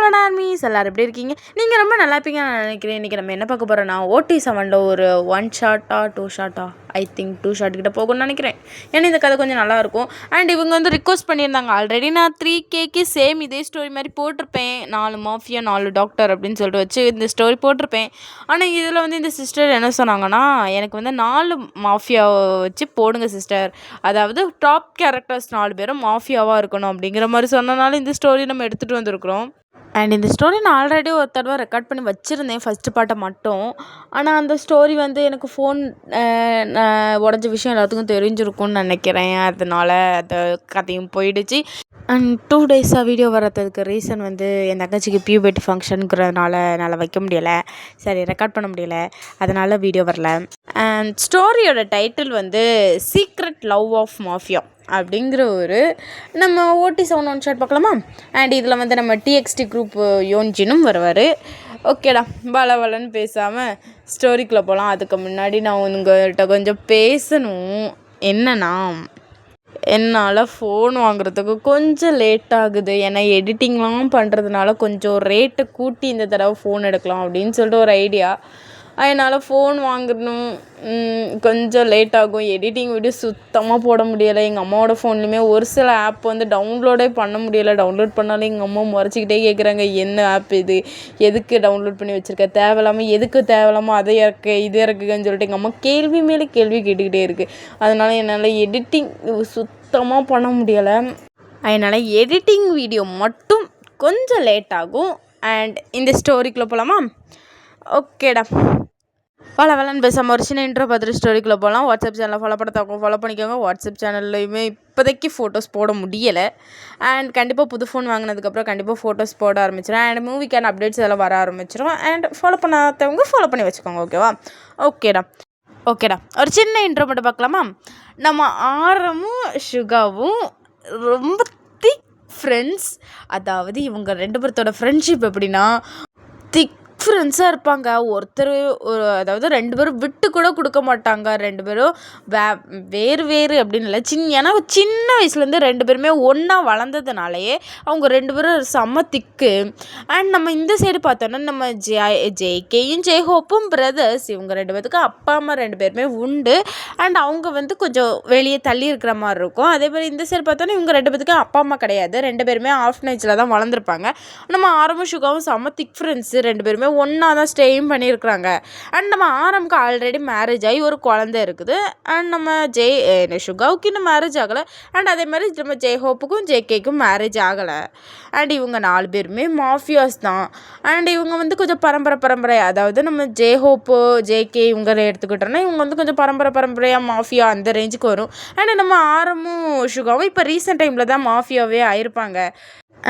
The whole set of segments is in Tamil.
ஹலோ ஆர்மிஸ் எல்லோரும் எப்படி இருக்கீங்க? நீங்கள் ரொம்ப நல்லா இருப்பீங்கன்னு நான் நினைக்கிறேன். இன்றைக்கி நம்ம என்ன பார்க்க போகிறோன்னா OT7 ஒரு 1 ஷாட்டா 2 ஷாட்டா ஐ திங்க் 2 ஷாட் கிட்ட போகணும்னு நினைக்கிறேன். ஏன்னா இந்த கதை கொஞ்சம் நல்லாயிருக்கும். அண்ட் இவங்க வந்து ரிக்வஸ்ட் பண்ணியிருந்தாங்க. ஆல்ரெடி நான் 3Kக்கு சேம் இதே ஸ்டோரி மாதிரி போட்டிருப்பேன். 4 மாஃபியா 4 டாக்டர் அப்படின்னு சொல்லிட்டு வச்சு இந்த ஸ்டோரி போட்டிருப்பேன். ஆனால் இதில் வந்து இந்த சிஸ்டர் என்ன சொன்னாங்கன்னா, எனக்கு வந்து 4 மாஃபியாவை வச்சு போடுங்க சிஸ்டர், அதாவது டாப் கேரக்டர்ஸ் 4 பேரும் மாஃபியாவாக இருக்கணும் அப்படிங்கிற மாதிரி சொன்னனால இந்த ஸ்டோரி நம்ம எடுத்துகிட்டு வந்திருக்கிறோம். அண்ட் இந்த ஸ்டோரி நான் ஆல்ரெடி ஒரு தடவை ரெக்கார்ட் பண்ணி வச்சுருந்தேன், ஃபஸ்ட்டு பார்ட்டை மட்டும். ஆனால் அந்த ஸ்டோரி வந்து எனக்கு ஃபோன் உடஞ்ச விஷயம் எல்லாத்துக்கும் தெரிஞ்சிருக்கும்னு நினைக்கிறேன். அதனால அந்த கதையும் போயிடுச்சு. அண்ட் 2 டேஸாக வீடியோ வர்றதுக்கு ரீசன் வந்து என் தங்கச்சிக்கு பியூபர்ட்டி ஃபங்க்ஷனுங்கிறதுனால என்னால் வைக்க முடியலை, சரி ரெக்கார்ட் பண்ண முடியலை, அதனால் வீடியோ வரல. அண்ட் ஸ்டோரியோட டைட்டில் வந்து சீக்ரெட் லவ் ஆஃப் மாஃபியா அப்படிங்கிற ஒரு நம்ம OT7 1 ஷாட் பார்க்கலாமா? அண்ட் இதில் வந்து நம்ம TXT குரூப் யோன்ஜினும் வருவார். ஓகேடா, வளன்னு பேசாமல் ஸ்டோரிக்குள்ளே போகலாம். அதுக்கு முன்னாடி நான் உங்கள்கிட்ட கொஞ்சம் பேசணும். என்னன்னா, என்னால் ஃபோன் வாங்குறதுக்கு கொஞ்சம் லேட் ஆகுது. ஏன்னா எடிட்டிங்லாம் பண்ணுறதுனால கொஞ்சம் ரேட்டை கூட்டி இந்த தடவை ஃபோன் எடுக்கலாம் அப்படின்னு சொல்லிட்டு ஒரு ஐடியா. அதனால் ஃபோன் வாங்கணும், கொஞ்சம் லேட் ஆகும். எடிட்டிங் வீடியோ சுத்தமாக போட முடியலை. எங்கள் அம்மாவோட ஃபோன்லேயுமே ஒரு சில ஆப் வந்து டவுன்லோடே பண்ண முடியலை. டவுன்லோட் பண்ணாலும் எங்கள் அம்மா முறைச்சிக்கிட்டே கேட்குறாங்க, என்ன ஆப் இது, எதுக்கு டவுன்லோட் பண்ணி வச்சுருக்க, தேவையில்லாமல் எதுக்கு தேவையில்லாமல் அதை இறக்கு இது இறக்குன்னு சொல்லிட்டு எங்கள் அம்மா கேள்வி மேலே கேள்வி கேட்டுக்கிட்டே இருக்குது. அதனால் என்னால் எடிட்டிங் சுத்தமாக பண்ண முடியலை. அதனால் எடிட்டிங் வீடியோ மட்டும் கொஞ்சம் லேட் ஆகும். அண்ட் இந்த ஸ்டோரிக்குள்ளே போகலாமா? ஓகேடா, வளன்னு பேசாமல் ஒரு சின்ன இன்ட்ரோ பார்த்துட்டு ஸ்டோரிக்குள்ளே போகலாம். வாட்ஸ்அப் சேனலில் ஃபாலோ பண்ணிக்கோங்க. வாட்ஸ்அப் சேனல்லையுமே இப்போதைக்கு ஃபோட்டோஸ் போட முடியலை. அண்ட் கண்டிப்பாக புது ஃபோன் வாங்கினதுக்கப்புறம் கண்டிப்பாக ஃபோட்டோஸ் போட ஆரம்பிச்சிடும். அண்ட் மூவிக்கான அப்டேட்ஸ் எல்லாம் வர ஆரம்பிச்சிடும். அண்ட் ஃபாலோ பண்ணாதவங்க ஃபாலோ பண்ணி வச்சுக்கோங்க. ஓகேடா ஒரு சின்ன இன்ட்ரோ மட்டும் பார்க்கலாமா? நம்ம ஆரமும் சுகாவும் ரொம்ப திக் ஃப்ரெண்ட்ஸ். அதாவது இவங்க 2 பேர்த்தோட ஃப்ரெண்ட்ஷிப் எப்படின்னா, திக் ஃப்ரெண்ட்ஸாக இருப்பாங்க. அதாவது 2 பேரும் விட்டு கூட கொடுக்க மாட்டாங்க. 2 பேரும் வேறு அப்படின்னு இல்லை, ஏன்னா சின்ன வயசுலேருந்து 2 பேருமே ஒன்றா வளர்ந்ததுனாலேயே அவங்க 2 பேரும் செம்ம திக்கு. அண்ட் நம்ம இந்த சைடு பார்த்தோன்னா நம்ம ஜேகேயும் ஜெய்ஹோப்பும் பிரதர்ஸ். இவங்க 2 பேர்த்துக்கு அப்பா அம்மா 2 பேருமே உண்டு. அண்ட் அவங்க வந்து கொஞ்சம் வெளியே தள்ளி இருக்கிற மாதிரி இருக்கும். அதே மாதிரி இந்த சைடு பார்த்தோன்னா இவங்க 2 பேர்த்துக்கும் அப்பா அம்மா கிடையாது. 2 பேருமே ஆஃப்னேஜில் தான் வளர்ந்துருப்பாங்க. நம்ம ஆரம்பம் சுகாவும் செம்ம திக் ஃப்ரெண்ட்ஸு. 2 பேருமே ஒன்றா தான் ஸ்டேயும் பண்ணியிருக்கிறாங்க. அண்ட் நம்ம ஆரம்புக்கு ஆல்ரெடி மேரேஜ் ஆகி ஒரு குழந்தை இருக்குது. அண்ட் நம்ம சுகாவுக்கு இன்னும் மேரேஜ் ஆகலை. அண்ட் அதே மாதிரி நம்ம ஜெய்ஹோப்புக்கும் ஜேகேக்கும் மேரேஜ் ஆகலை. அண்ட் இவங்க 4 பேருமே மாஃபியாஸ் தான். அண்ட் இவங்க வந்து கொஞ்சம் பரம்பரை, அதாவது நம்ம ஜெய்ஹோப்பு ஜேகே இவங்களை எடுத்துக்கிட்டோன்னா இவங்க வந்து கொஞ்சம் பரம்பரையாக மாஃபியா அந்த ரேஞ்சுக்கு வரும். அண்ட் நம்ம ஆரமும் சுகாவும் இப்போ ரீசெண்ட் டைமில் தான் மாஃபியாவே ஆயிருப்பாங்க.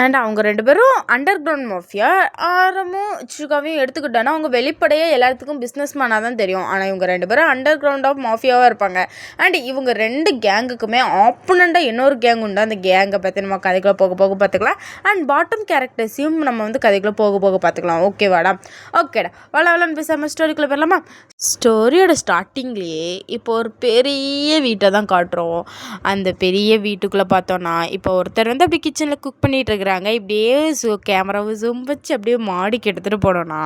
அண்ட் அவங்க 2 பேரும் அண்டர் கிரவுண்ட் மாஃபியா. ஆரமும் சுகாவையும் எடுத்துக்கிட்டோன்னா அவங்க வெளிப்படையாக எல்லாத்துக்கும் பிஸ்னஸ் மேனாக தான் தெரியும். ஆனால் இவங்க 2 பேரும் அண்டர் கிரவுண்ட் ஆஃப் மாஃபியாவாக இருப்பாங்க. அண்ட் இவங்க 2 கேங்குக்குமே ஆப்போனண்ட்டாக இன்னொரு கேங் உண்டு. அந்த கேங்கை பற்றி நம்ம கதைக்குள்ளே போக பார்த்துக்கலாம். அண்ட் பாட்டம் கேரக்டர்ஸையும் நம்ம வந்து கதைக்குள்ளே போக பார்த்துக்கலாம். ஓகேடா வளன்னு பேசாமல் ஸ்டோரிக்குள்ளே போயிடலாமா? ஸ்டோரியோட ஸ்டார்டிங்லேயே இப்போ ஒரு பெரிய வீட்டை தான் காட்டுறோம். அந்த பெரிய வீட்டுக்குள்ளே பார்த்தோன்னா இப்போ ஒருத்தர் வந்து அப்படி கிச்சனில் குக் பண்ணிகிட்டு இருக்கிறாங்க. இப்படியே கேமராவை ஜூம் வச்சு அப்படியே மாடிக்கு எடுத்துகிட்டு போனோன்னா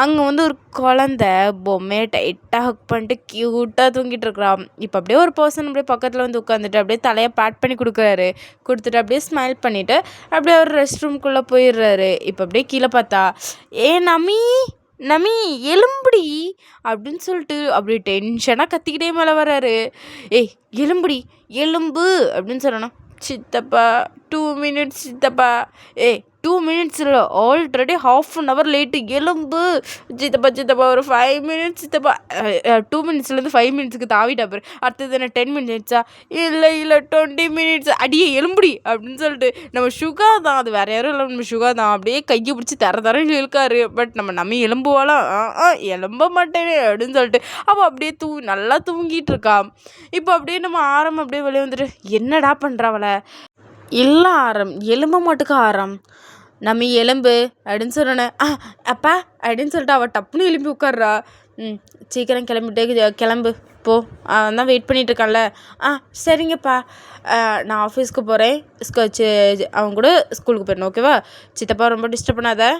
அங்கே வந்து ஒரு குழந்தை பொம்மையை டைட்டாக ஹக் பண்ணிட்டு க்யூட்டாக தூங்கிட்டு இருக்கிறான். இப்போ அப்படியே ஒரு பர்சன் அப்படியே பக்கத்தில் வந்து உட்காந்துட்டு அப்படியே தலையை பேட் பண்ணி கொடுத்துட்டு அப்படியே ஸ்மைல் பண்ணிவிட்டு அப்படியே ஒரு ரெஸ்ட் ரூம்குள்ளே போயிடுறாரு. இப்போ அப்படியே கீழே பார்த்தா, நமி எலும்புடி அப்படின்னு சொல்லிட்டு அப்படியே டென்ஷனாக கத்திக்கிட்டே மேலே வர்றாரு. எலும்பு அப்படின்னு சொல்லணும். சித்தப்பா 2 மினிட்ஸ் சித்தப்பா. 2 மினிட்ஸ் இல்லை, ஆல்ரெடி ½ லேட்டு. எலும்பு சித்தப்பா ஒரு 5 மினிட்ஸ் சித்தப்பா. 2 மினிட்ஸ்லேருந்து 5 மினிட்ஸுக்கு தாவிட்டா பேர். அடுத்தது என்ன 10 மினிட்ஸா? இல்லை 20 மினிட்ஸ். அடியே எலும்புடி அப்படின்னு சொல்லிட்டு நம்ம சுகா தான், அது வேறு யாரும் இல்லை, நம்ம சுகா தான். அப்படியே கையை பிடிச்சி தர இழுக்காரு. பட் நம்ம எலும்புவாலாம் எலும்ப மாட்டேனே அப்படின்னு சொல்லிட்டு அவள் அப்படியே நல்லா தூங்கிட்டு இருக்கா. இப்போ அப்படியே நம்ம ஆரம் அப்படியே வெளியே வந்துட்டு, என்னடா பண்ணுறாவளை? இல்லை ஆரம், எலும்ப மாட்டுக்கு ஆரம், நம்ம எலும்பு அப்படின்னு சொன்னேன். அப்பா அப்படின்னு சொல்லிட்டு அவள் டப்புன்னு எலும்பி உட்கார்றா. சீக்கிரம் கிளம்பு போ, அவன் தான் வெயிட் பண்ணிகிட்ருக்கான்ல. சரிங்கப்பா, நான் ஆஃபீஸ்க்கு போகிறேன், அவன் கூட ஸ்கூலுக்கு போயிடணும், ஓகேவா? சித்தப்பா ரொம்ப டிஸ்டர்ப் பண்ணாத.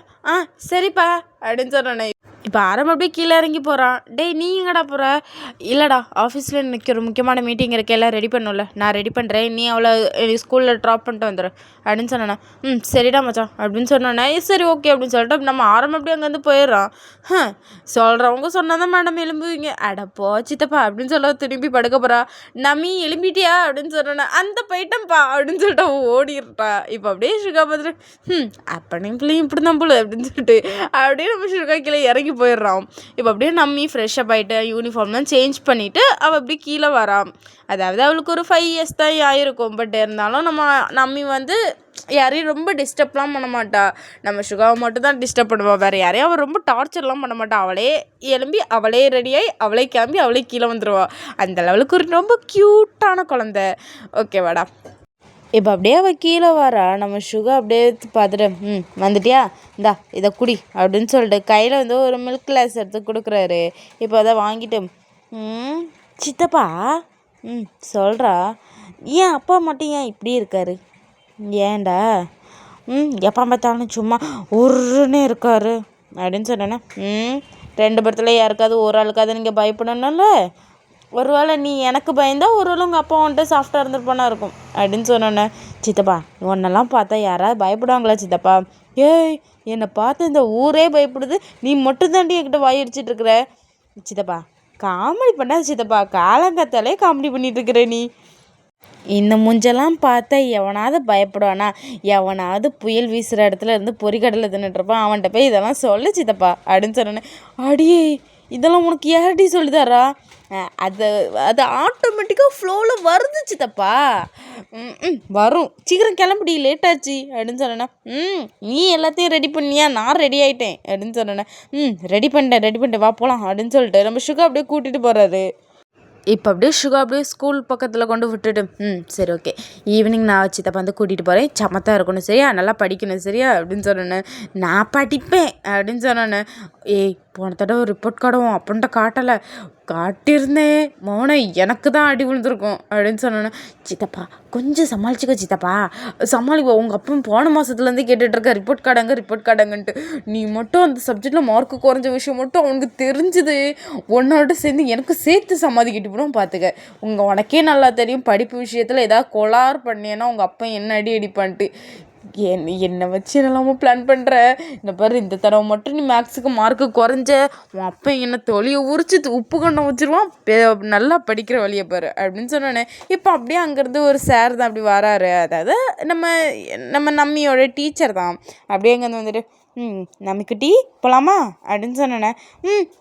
சரிப்பா அப்படின்னு சொன்னானே. இப்போ ஆரம்பம் அப்படியே கீழே இறங்கி போகிறான். டேய் நீ எங்கடா போகிற? இல்லைடா, ஆஃபீஸில் எனக்கு ஒரு முக்கியமான மீட்டிங் இருக்கு, எல்லாம் ரெடி பண்ணும்ல, நான் ரெடி பண்ணுறேன், நீ அவளை ஸ்கூலில் ட்ராப் பண்ணிட்டு வந்துடு அப்படின்னு சொன்னேண்ணே. சரிடா மச்சான் அப்படின்னு சொன்னோன்னே, சரி ஓகே அப்படின்னு சொல்லிட்டு நம்ம ஆரம்பம் அப்படியே அங்கேருந்து போயிடுறான். சொல்கிறவங்க சொன்னால் தான் மேடம் எலும்புவீங்க. அடப்போ சித்தப்பா அப்படின்னு சொல்ல திரும்பி படுக்க போகிறா. நம்மி எலும்பிட்டியா அப்படின்னு சொன்னோன்னே, அந்த போயிட்டேன்ப்பா அப்படின்னு சொல்லிட்டு அவன் ஓடிடுறா. இப்போ அப்படியே சுகா பார்த்துட்டு அப்பனையும் பிள்ளையும் இப்படி தான் போல அப்படின்னு சொல்லிட்டு அப்படியே நம்ம சுகா கீழே இறங்கி போயிடுறான். இப்போ அப்படியே நம்மி ஃப்ரெஷ்ஷப் ஆகிட்டு யூனிஃபார்ம்லாம் சேஞ்ச் பண்ணிவிட்டு அவள் அப்படியே கீழே வரான். அதாவது அவளுக்கு ஒரு 5 years தான் ஆகிருக்கும். பட் இருந்தாலும் நம்மி வந்து யாரையும் ரொம்ப டிஸ்டர்ப்லாம் பண்ண மாட்டா. நம்ம சுகாவை மட்டும் தான் டிஸ்டர்ப் பண்ணுவாள், வேறு யாரையும் அவள் ரொம்ப டார்ச்சர்லாம் பண்ண மாட்டாள். அவளே எழும்பி அவளே ரெடியாகி அவளே கிளம்பி அவளே கீழே வந்துடுவாள். அந்த லெவலுக்கு ஒரு ரொம்ப க்யூட்டான குழந்த, ஓகேவாடா? இப்போ அப்படியே அவள் கீழே வரா. நம்ம சுகா அப்படியே பார்த்துட்டு வந்துட்டியா, இந்தா இதை குடி அப்படின்னு சொல்லிட்டு கையில் வந்து ஒரு மில்க் கிளாஸ் எடுத்து கொடுக்குறாரு. இப்போ அதை வாங்கிட்டு சித்தப்பா சொல்கிறா, ஏன் அப்பா மட்டும் ஏன் இப்படி இருக்காரு? ஏன்டா எப்போ பார்த்தாலும் சும்மா ஒருன்னு இருக்காரு அப்படின்னு சொன்னேன்னா, 2 பேர்த்துல யாருக்காவது ஒரு ஆளுக்காவது நீங்கள் பயப்படணும்ல. ஒரு வேளை நீ எனக்கு பயந்தா ஒரு வேளை உங்கள் அப்பா வந்துட்டு சாஃப்டாக இருந்துருப்பானா இருக்கும் அப்படின்னு சொன்னோன்னே, சித்தப்பா உன்னெல்லாம் பார்த்தா யாராவது பயப்படுவாங்களா சித்தப்பா? ஏய் என்னை பார்த்து இந்த ஊரே பயப்படுது, நீ மட்டும்தாண்டி என்கிட்ட வாயடிச்சிட்டு இருக்கிற. சித்தப்பா காமெடி பண்ணாது சித்தப்பா, காலங்காத்தாலே காமெடி பண்ணிட்டு இருக்கிற நீ. இந்த மூஞ்செல்லாம் பார்த்தா எவனாவது பயப்படுவானா? எவனாவது புயல் வீசுகிற இடத்துல இருந்து பொறிக்கடலை தின்னுட்டுருப்பான், அவன்கிட்ட போய் இதெல்லாம் சொல்லு சித்தப்பா அப்படின்னு சொன்னேன்னே. அடியே இதெல்லாம் உனக்கு யார்டி சொல்லித்தாரா? அது அது ஆட்டோமேட்டிக்காக ஃப்ளோவில் வருது சித்தப்பா. வரும், சீக்கிரம் கிளம்புடி, லேட்டாச்சு அப்படின்னு சொன்னேன்னா. நீ எல்லாத்தையும் ரெடி பண்ணியா? நான் ரெடி ஆகிட்டேன் அப்படின்னு சொன்னேன்னே. ரெடி பண்ணிட்டேன் வா போகலாம் அப்படின்னு சொல்லிட்டு நம்ம சுகா அப்படியே கூட்டிகிட்டு போகிறாரு. இப்போ அப்படியே சுகா அப்படியே ஸ்கூல் பக்கத்தில் கொண்டு விட்டுட்டு சரி ஓகே, ஈவினிங் நான் சித்தப்பா வந்து கூட்டிகிட்டு போகிறேன், சமத்தாக இருக்கணும் சரியா, நல்லா படிக்கணும் சரியா அப்படின்னு சொன்னேன்னு. நான் படிப்பேன் அப்படின்னு சொன்னேன்னு. போன தடவை ரிப்போர்ட் கார்டும் அப்படின்ட்டு காட்டலை, காட்டியிருந்தேன் மோனை எனக்கு தான் அடி விழுந்திருக்கும் அப்படின்னு சொன்னேன்னு. சித்தப்பா கொஞ்சம் சமாளிச்சுக்கோ சித்தப்பா, சமாளிப்பா, உங்கள் அப்பா போன மாதத்துலேருந்தே கேட்டுட்ருக்க ரிப்போர்ட் கார்டுங்கன்ட்டு. நீ மட்டும் அந்த சப்ஜெக்டில் மார்க்கு குறைஞ்ச விஷயம் மட்டும் அவனுக்கு தெரிஞ்சுது, உன்னோட சேர்ந்து எனக்கு சேர்த்து சமாதிக்கிட்டு போகிறோம் பார்த்துக்க. உனக்கே நல்லா தெரியும் படிப்பு விஷயத்தில் ஏதாவது கொலார் பண்ணியேன்னா உங்கள் அப்பா என்ன அடிப்பான்ட்டு. என்னை வச்சு என்னெல்லாமோ பிளான் பண்ணுற. இந்த பாரு, இந்த தடவை மட்டும் நீ மேக்ஸுக்கு மார்க்கு குறைஞ்ச உன் அப்பா என்ன தொலியை உரிச்சு உப்பு கண்ணம் வச்சிருவான், நல்லா படிக்கிற வழியை பாரு அப்படின்னு சொன்னோன்னே. இப்போ அப்படியே அங்கேருந்து ஒரு சார் தான் அப்படி வராரு, அதாவது நம்ம நம்மியோட டீச்சர் தான். அப்படியே அங்கேருந்து வந்துட்டு நம்மிக்குட்டி போகலாமா அப்படின்னு சொன்னேண்ணே.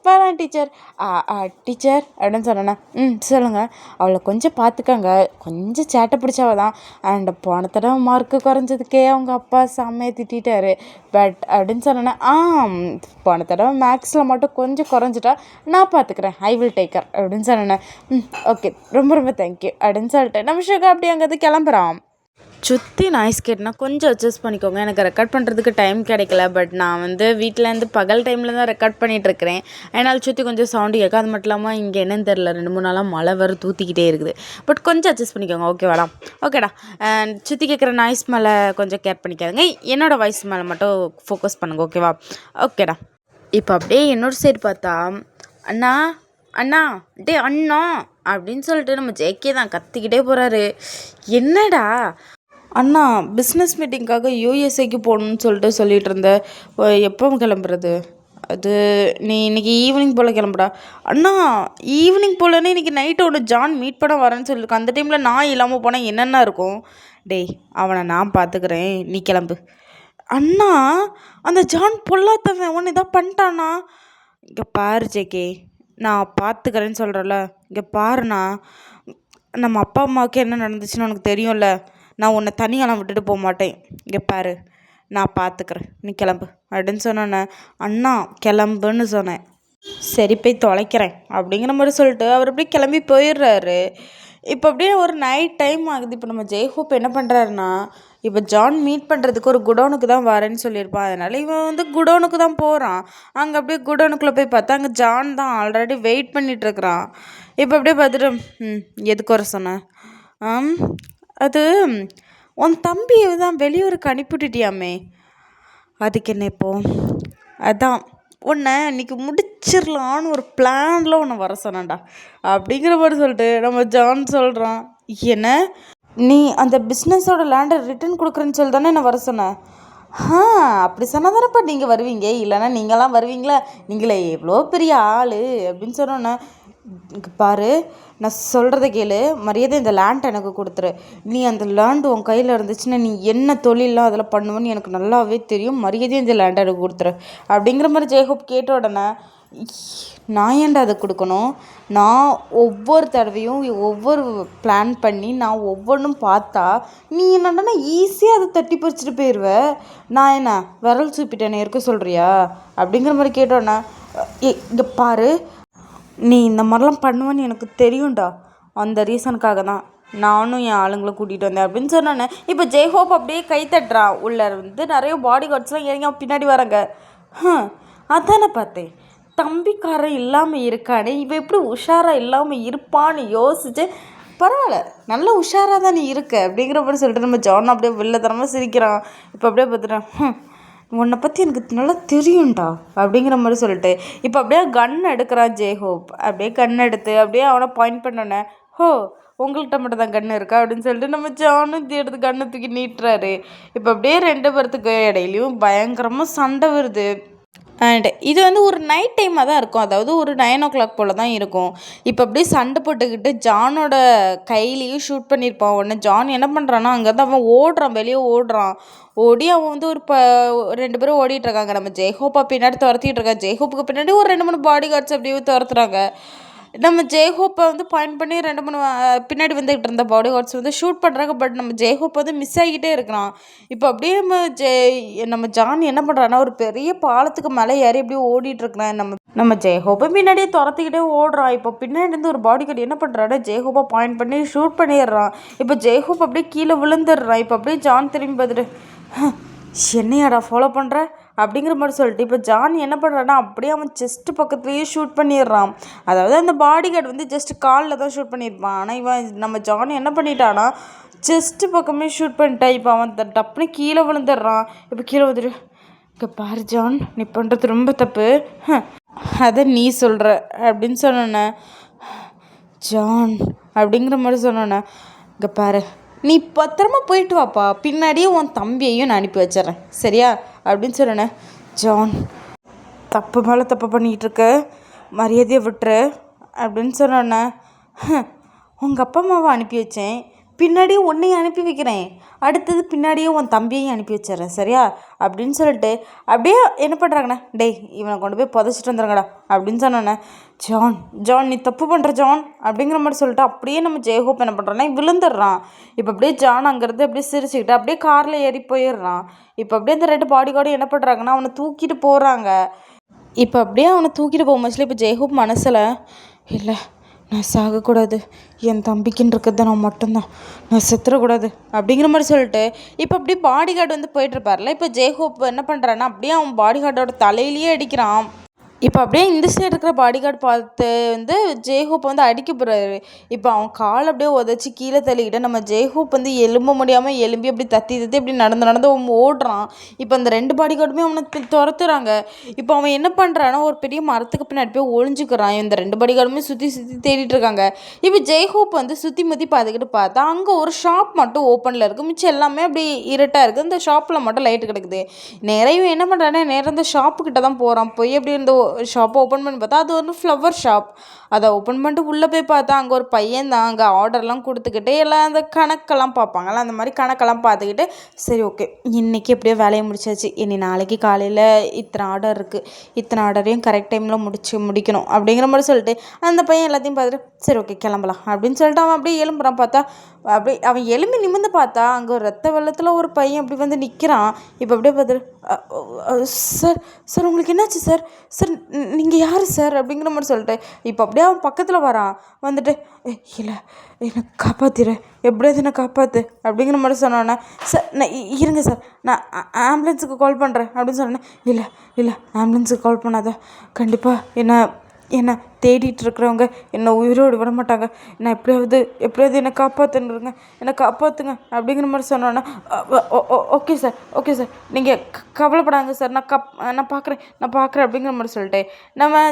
போகலாம் டீச்சர். டீச்சர் அப்படின்னு சொன்னேண்ணே. சொல்லுங்கள். அவளை கொஞ்சம் பார்த்துக்கங்க, கொஞ்சம் சேட்டை பிடிச்சவ தான். அண்ட் போன தடவை மார்க்கு குறைஞ்சதுக்கே அவங்க அப்பா செம்மையை திட்டாரு. பட் அப்படின்னு சொன்னேண்ணே. போன தடவை மேக்ஸில் மட்டும் கொஞ்சம் குறைஞ்சிட்டா, நான் பார்த்துக்கிறேன், ஐ வில் டேக் கேர் அப்படின்னு சொன்னேண்ணே. ஓகே ரொம்ப ரொம்ப தேங்க்யூ அப்படின்னு சொல்லிட்டு நம்ம சுகா அப்படியே அங்கேருந்து கிளம்புறான். சுற்றி நாய்ஸ் கேட்னா கொஞ்சம் அட்ஜஸ்ட் பண்ணிக்கோங்க, எனக்கு ரெக்கார்ட் பண்ணுறதுக்கு டைம் கிடைக்கல. பட் நான் வந்து வீட்டிலேருந்து பகல் டைமில் தான் ரெக்கார்ட் பண்ணிகிட்ருக்கிறேன், அதனால் சுற்றி கொஞ்சம் சவுண்டு கேட்க. அது மட்டும் இல்லாமல் இங்கே என்னன்னு தெரில, 2-3 நாளாக மழை வர தூத்திக்கிட்டே இருக்குது. பட் கொஞ்சம் அட்ஜஸ்ட் பண்ணிக்கோங்க, ஓகேவாடா? ஓகேடா. சுற்றி கேட்குற நாய்ஸ் மேலே கொஞ்சம் கேர் பண்ணிக்காதுங்க, என்னோடய வாய்ஸ் மேலே மட்டும் ஃபோக்கஸ் பண்ணுங்கள், ஓகேவா? ஓகேடா. இப்போ அப்படியே என்னோட சைடு பார்த்தா, அண்ணா அண்ணா அண்ணா அப்படின்னு சொல்லிட்டு நம்ம ஜேகே தான் கத்திக்கிட்டே போகிறாரு. என்னடா அண்ணா, பிஸ்னஸ் மீட்டிங்காக யூஎஸ்ஏக்கு போகணுன்னு சொல்லிட்டு இருந்தேன், எப்போ கிளம்புறது? அது நீ இன்றைக்கி ஈவினிங் போல் கிளம்புடா. அண்ணா ஈவினிங் போலன்னு இன்றைக்கி நைட்டு ஒன்று ஜான் மீட் பண்ண வரேன்னு சொல்லியிருக்கேன், அந்த டைமில் நான் இல்லாமல் போனால் என்னென்ன இருக்கும்? டேய் அவனை நான் பார்த்துக்கிறேன், நீ கிளம்பு. அண்ணா அந்த ஜான் பொல்லாதவன் ஒன்று இதாக பண்ணிட்டானா? இங்கே பாரு ஜேகே, நான் பார்த்துக்கிறேன்னு சொல்கிறேன்ல, இங்கே பாருண்ணா, நம்ம அப்பா அம்மாவுக்கு என்ன நடந்துச்சுன்னு உனக்கு தெரியும்ல, நான் உன்னை தனியெல்லாம் விட்டுட்டு போக மாட்டேன், இங்கே பாரு நான் பார்த்துக்கிறேன், நீ கிளம்பு அப்படின்னு சொன்னோன்னே. அண்ணா கிளம்புன்னு சொன்னேன். சரி போய் தொலைக்கிறேன் அப்படிங்கிற மாதிரி சொல்லிட்டு அவர் அப்படியே கிளம்பி போயிடுறாரு. இப்போ அப்படியே ஒரு நைட் டைம் ஆகுது. இப்போ நம்ம ஜெய்ஹோப் என்ன பண்ணுறாருன்னா, இப்போ ஜான் மீட் பண்ணுறதுக்கு ஒரு குடோனுக்கு தான் வரேன்னு சொல்லியிருப்பான். அதனால் இவன் வந்து குடோனுக்கு தான் போகிறான். அங்கே அப்படியே குடோனுக்குள்ளே போய் பார்த்தா அங்கே ஜான் தான் ஆல்ரெடி வெயிட் பண்ணிகிட்ருக்குறான். இப்போ அப்படியே பார்த்துட்டு எதுக்கு வர சொன்னேன்? அது உன் தம்பியை தான் வெளியூருக்கு அனுப்பிவிட்டுட்டியாமே, அதுக்கு என்ன இப்போ? அதான் உன்னை இன்னைக்கு முடிச்சிடலான்னு ஒரு பிளானில் உன்னை வர சொன்னான்டா அப்படிங்கிற மாதிரி சொல்லிட்டு நம்ம ஜான் சொல்கிறான். என்ன நீ அந்த பிஸ்னஸோட லேண்டை ரிட்டர்ன் கொடுக்குறேன்னு சொல்லி தானே என்ன வர சொன்னேன்? அப்படி சொன்னால் தானேப்பா நீங்கள் வருவீங்க, இல்லைன்னா நீங்களாம் வருவீங்களா? நீங்களே எவ்வளோ பெரிய ஆள் அப்படின்னு சொன்னோன்னே, பாரு நான் சொல்கிறத கேளு, மரியாதை இந்த லேண்ட் எனக்கு கொடுத்துரு. நீ அந்த லேண்டு உன் கையில் இருந்துச்சுன்னா நீ என்ன தொழிலாம் அதில் பண்ணுவேன்னு எனக்கு நல்லாவே தெரியும். மரியாதையை இந்த லேண்டை எனக்கு கொடுத்துரு அப்படிங்கிற மாதிரி ஜேகோப் கேட்ட உடனே, நான் ஏன்டா அதை கொடுக்கணும்? நான் ஒவ்வொரு தடவையும் ஒவ்வொரு பிளான் பண்ணி நான் ஒவ்வொன்றும் பார்த்தா நீ என்னடனா ஈஸியாக அதை தட்டி பறிச்சுட்டு போயிடுவ. நான் என்ன விரல் சூப்பிட்டேனே இருக்க சொல்கிறியா அப்படிங்கிற மாதிரி கேட்டோன்னே, இங்கே பாரு நீ இந்த மாதிரிலாம் பண்ணுவேன்னு எனக்கு தெரியும்டா, அந்த ரீசனுக்காக தான் நானும் என் ஆளுங்களை கூட்டிகிட்டு வந்தேன் அப்படின்னு சொன்னேன்னே. இப்போ ஜெய்ஹோப் அப்படியே கை தட்டுறான். உள்ளே வந்து நிறைய பாடி கார்ட்ஸ்லாம் இறங்கி பின்னாடி வராங்க. அதானே பார்த்தேன், தம்பிக்காரன் இல்லாமல் இருக்கானே, இவன் எப்படி உஷாராக இல்லாமல் இருப்பான்னு யோசிச்சு, பரவாயில்ல நல்ல உஷாராக தான் நீ இருக்க அப்படிங்கிற மாதிரி சொல்லிட்டு நம்ம ஜான் அப்படியே வில்லத்தனமாக சிரிக்கிறான். இப்போ அப்படியே பார்த்துட்டேன், உன்னை பற்றி எனக்கு நல்லா தெரியும்டா அப்படிங்கிற மாதிரி சொல்லிட்டு இப்போ அப்படியே கன் எடுக்கிறான் ஜேஹோப். அப்படியே கன் எடுத்து அப்படியே அவனை பாயிண்ட் பண்ணோன்னே, உங்கள்கிட்ட மட்டும் தான் கன்று இருக்கா அப்படின்னு சொல்லிட்டு நம்ம ஜானும் எடுத்து கண்ணை தூக்கி நீட்டுறாரு. இப்போ அப்படியே 2 பேர்த்துக்கு இடையிலையும் பயங்கரமாக சண்டை வருது. அண்ட் இது வந்து ஒரு நைட் டைமாக தான் இருக்கும், அதாவது ஒரு 9 o'clock போல் தான் இருக்கும். இப்போ அப்படியே சண்டை போட்டுக்கிட்டு ஜானோட கையிலையும் ஷூட் பண்ணியிருப்பான். உடனே ஜான் என்ன பண்ணுறான்னா அங்கேருந்து அவன் ஓடுறான், வெளியே ஓடுறான். ஓடி அவன் வந்து ஒரு 2 பேரும் ஓடிட்டுருக்காங்க. நம்ம ஜெய்ஹோப்பா பின்னாடி துரத்திட்டு இருக்கான். ஜெய்ஹோப்புக்கு பின்னாடி ஒரு 2-3 பாடி கார்ட்ஸ் அப்படியே துரத்துறாங்க. நம்ம ஜெய்ஹோப்பை வந்து பாயிண்ட் பண்ணி 2-3 பின்னாடி வந்துக்கிட்டு இருந்த பாடி கார்ட்ஸ் வந்து ஷூட் பண்ணுறாங்க. பட் நம்ம ஜெய்ஹோப் வந்து மிஸ் ஆகிக்கிட்டே இருக்கிறான். இப்போ அப்படியே நம்ம ஜான் என்ன பண்ணுறான்னா ஒரு பெரிய பாலத்துக்கு மேலே ஏறி அப்படியே ஓடிட்டுருக்குறான். நம்ம ஜெய்ஹோப்பை பின்னாடியே துரத்திக்கிட்டே ஓடுறான். இப்போ பின்னாடிருந்து ஒரு பாடி கார்டு என்ன பண்ணுறான்னா ஜெய்ஹோப்பை பாயிண்ட் பண்ணி ஷூட் பண்ணிடுறான். இப்போ ஜெய்ஹோப் அப்படியே கீழே விழுந்துடுறான். இப்போ அப்படியே ஜான் திரும்பி பார்த்துட்டு, என்னையாடா ஃபாலோ பண்ணுற அப்படிங்கிற மாதிரி சொல்லிட்டு இப்போ ஜான் என்ன பண்ணுறான்னா அப்படியே அவன் செஸ்ட்டு பக்கத்துலேயே ஷூட் பண்ணிடுறான். அதாவது அந்த பாடி கார்டு வந்து ஜஸ்ட்டு காலில் தான் ஷூட் பண்ணியிருப்பான். ஆனால் இவன் நம்ம ஜான் என்ன பண்ணிட்டான்னா செஸ்ட்டு பக்கமே ஷூட் பண்ணிட்டான். இப்போ அவன் டப்புன்னு கீழே விழுந்துடுறான். இப்போ கீழே வந்துட்டு, இங்கே பாரு ஜான், நீ பண்ணுறது ரொம்ப தப்பு, அதை நீ சொல்கிற அப்படின்னு சொன்னோன்னே, ஜான் அப்படிங்கிற மாதிரி சொன்னோன்னே, இங்கே பாரு நீ பத்திரமா போயிட்டு வாப்பா, பின்னாடியே உன் தம்பியையும் நான் அனுப்பி வச்சிட்றேன் சரியா அப்படின்னு சொன்னேன். ஜான் தப்பு மேலே தப்பு பண்ணிக்கிட்டு இருக்க, மரியாதையை விட்டுரு அப்படின்னு சொன்னோன்னே, உங்கள் அப்பா அம்மாவை அனுப்பி வச்சேன், பின்னாடியே உன்னையும் அனுப்பி வைக்கிறேன், அடுத்தது பின்னாடியே உன் தம்பியையும் அனுப்பி வச்சிட்றேன் சரியா அப்படின்னு சொல்லிட்டு அப்படியே என்ன பண்ணுறாங்கண்ணே, டேய் இவனை கொண்டு போய் புதைச்சிட்டு வந்துடுங்கடா அப்படின்னு சொன்னோன்னே, ஜான் நீ தப்பு பண்ணுற ஜான் அப்படிங்கிற மாதிரி சொல்லிட்டு அப்படியே நம்ம ஜெய்ஹோப் என்ன பண்ணுறான்னா விழுந்துடுறான். இப்போ அப்படியே ஜான் அங்கேருந்து அப்படியே சிரிச்சுக்கிட்டு அப்படியே காரில் ஏறி போயிடுறான். இப்போ அப்படியே அந்த 2 பாடி கார்டும் என்ன பண்ணுறாங்கன்னா அவனை தூக்கிட்டு போகிறாங்க. இப்போ அப்படியே அவனை தூக்கிட்டு போகும்போது இப்போ ஜெய்ஹோப் மனசில், இல்லை நான் சாகக்கூடாது, என் தம்பிக்குன்னு இருக்கிறது நான் மட்டும்தான், நான் செத்துடக்கூடாது அப்படிங்கிற மாதிரி சொல்லிட்டு இப்போ அப்படியே பாடி கார்டு வந்து போயிட்டுருப்பார்ல. இப்போ ஜெய்ஹோப் என்ன பண்ணுறான்னா அப்படியே அவன் பாடி கார்டோட தலையிலேயே அடிக்கிறான். இப்போ அப்படியே இந்த சைடு இருக்கிற பாடி கார்டு பார்த்து வந்து ஜெய்ஹோப் வந்து அடிக்க போகிறாரு. இப்போ அவன் கால் அப்படியே உதச்சி கீழே தள்ளிக்கிட்டு நம்ம ஜெய்ஹோப் வந்து எலும்ப முடியாமல் எலும்பி அப்படி தத்தி அப்படி நடந்து அவன் ஓடுறான். இப்போ அந்த 2 பாடி கார்டுமே அவனை துரத்துறாங்க. இப்போ அவன் என்ன பண்ணுறான்னா ஒரு பெரிய மரத்துக்கு பின்னாடி போய் ஒளிஞ்சுக்கிறான். இந்த 2 பாடி கார்டுமே சுற்றி தேடிட்டு இருக்காங்க. இப்போ ஜெய்ஹோப் வந்து சுற்றி முற்றி பார்த்துக்கிட்டு பார்த்தா அங்கே ஒரு ஷாப் மட்டும் ஓப்பனில் இருக்குது, மிச்சம் எல்லாமே அப்படி இருட்டாக இருக்குது. இந்த ஷாப்பில் மட்டும் லைட்டு கிடக்குது. நேரையும் என்ன பண்ணுறான்னா நேரம் இந்த ஷாப்புக்கிட்ட தான் போகிறான். போய் அப்படி இந்த ஷாப்பை ஓப்பன் பண்ணி பார்த்தா அது ஒரு ஃப்ளவர் ஷாப். அதை ஓப்பன் பண்ணிட்டு உள்ளே போய் பார்த்தா அங்கே ஒரு பையன் தான் அங்கே ஆர்டர்லாம் கொடுத்துக்கிட்டு எல்லாம் அந்த கணக்கெல்லாம் பார்ப்பாங்கள்ல, அந்த மாதிரி கணக்கெல்லாம் பார்த்துக்கிட்டு சரி ஓகே இன்றைக்கி எப்படியோ வேலையை முடிச்சாச்சு, இனி நாளைக்கு காலையில் இத்தனை ஆர்டர் இருக்குது, இத்தனை ஆர்டரையும் கரெக்ட் டைமில் முடிக்கணும் அப்படிங்கிற மாதிரி சொல்லிட்டு அந்த பையன் எல்லாத்தையும் பார்த்துட்டு சரி ஓகே கிளம்பலாம் அப்படின்னு சொல்லிட்டு அவன் அப்படியே எழும்புறான். பார்த்தா அப்படியே அவன் எலும்பி நிமிர்ந்து பார்த்தா அங்கே ஒரு ரத்த வெள்ளத்தில் ஒரு பையன் அப்படி வந்து நிற்கிறான். இப்போ அப்படியே பார்த்துட்டு, சார் சார் உங்களுக்கு என்னாச்சு சார்? சார் நீங்கள் யார் சார் அப்படிங்கிற மாதிரி சொல்லிட்டு இப்போ அப்படியே அவன் பக்கத்தில் வரான். வந்துட்டு இல்லை என்னை காப்பாற்றிடு, எப்படியாவது என்னை காப்பாற்று அப்படிங்கிற மாதிரி சொன்னோன்னே, சார் நான் இருங்க சார், நான் ஆம்புலன்ஸுக்கு கால் பண்ணுறேன் அப்படின்னு சொன்னேன். இல்லை இல்லை ஆம்புலன்ஸுக்கு கால் பண்ணாத, கண்டிப்பாக என்னை தேடிட்டு இருக்கிறவங்க என்னை உயிரோடு விட மாட்டாங்க, நான் எப்படியாவது என்னை காப்பாற்றுங்க, என்னை காப்பாற்றுங்க அப்படிங்கிற மாதிரி சொன்னோன்னே, ஓகே சார் நீங்கள் கவலைப்படாங்க சார், நான் பார்க்குறேன் அப்படிங்கிற மாதிரி சொல்லிட்டு நம்ம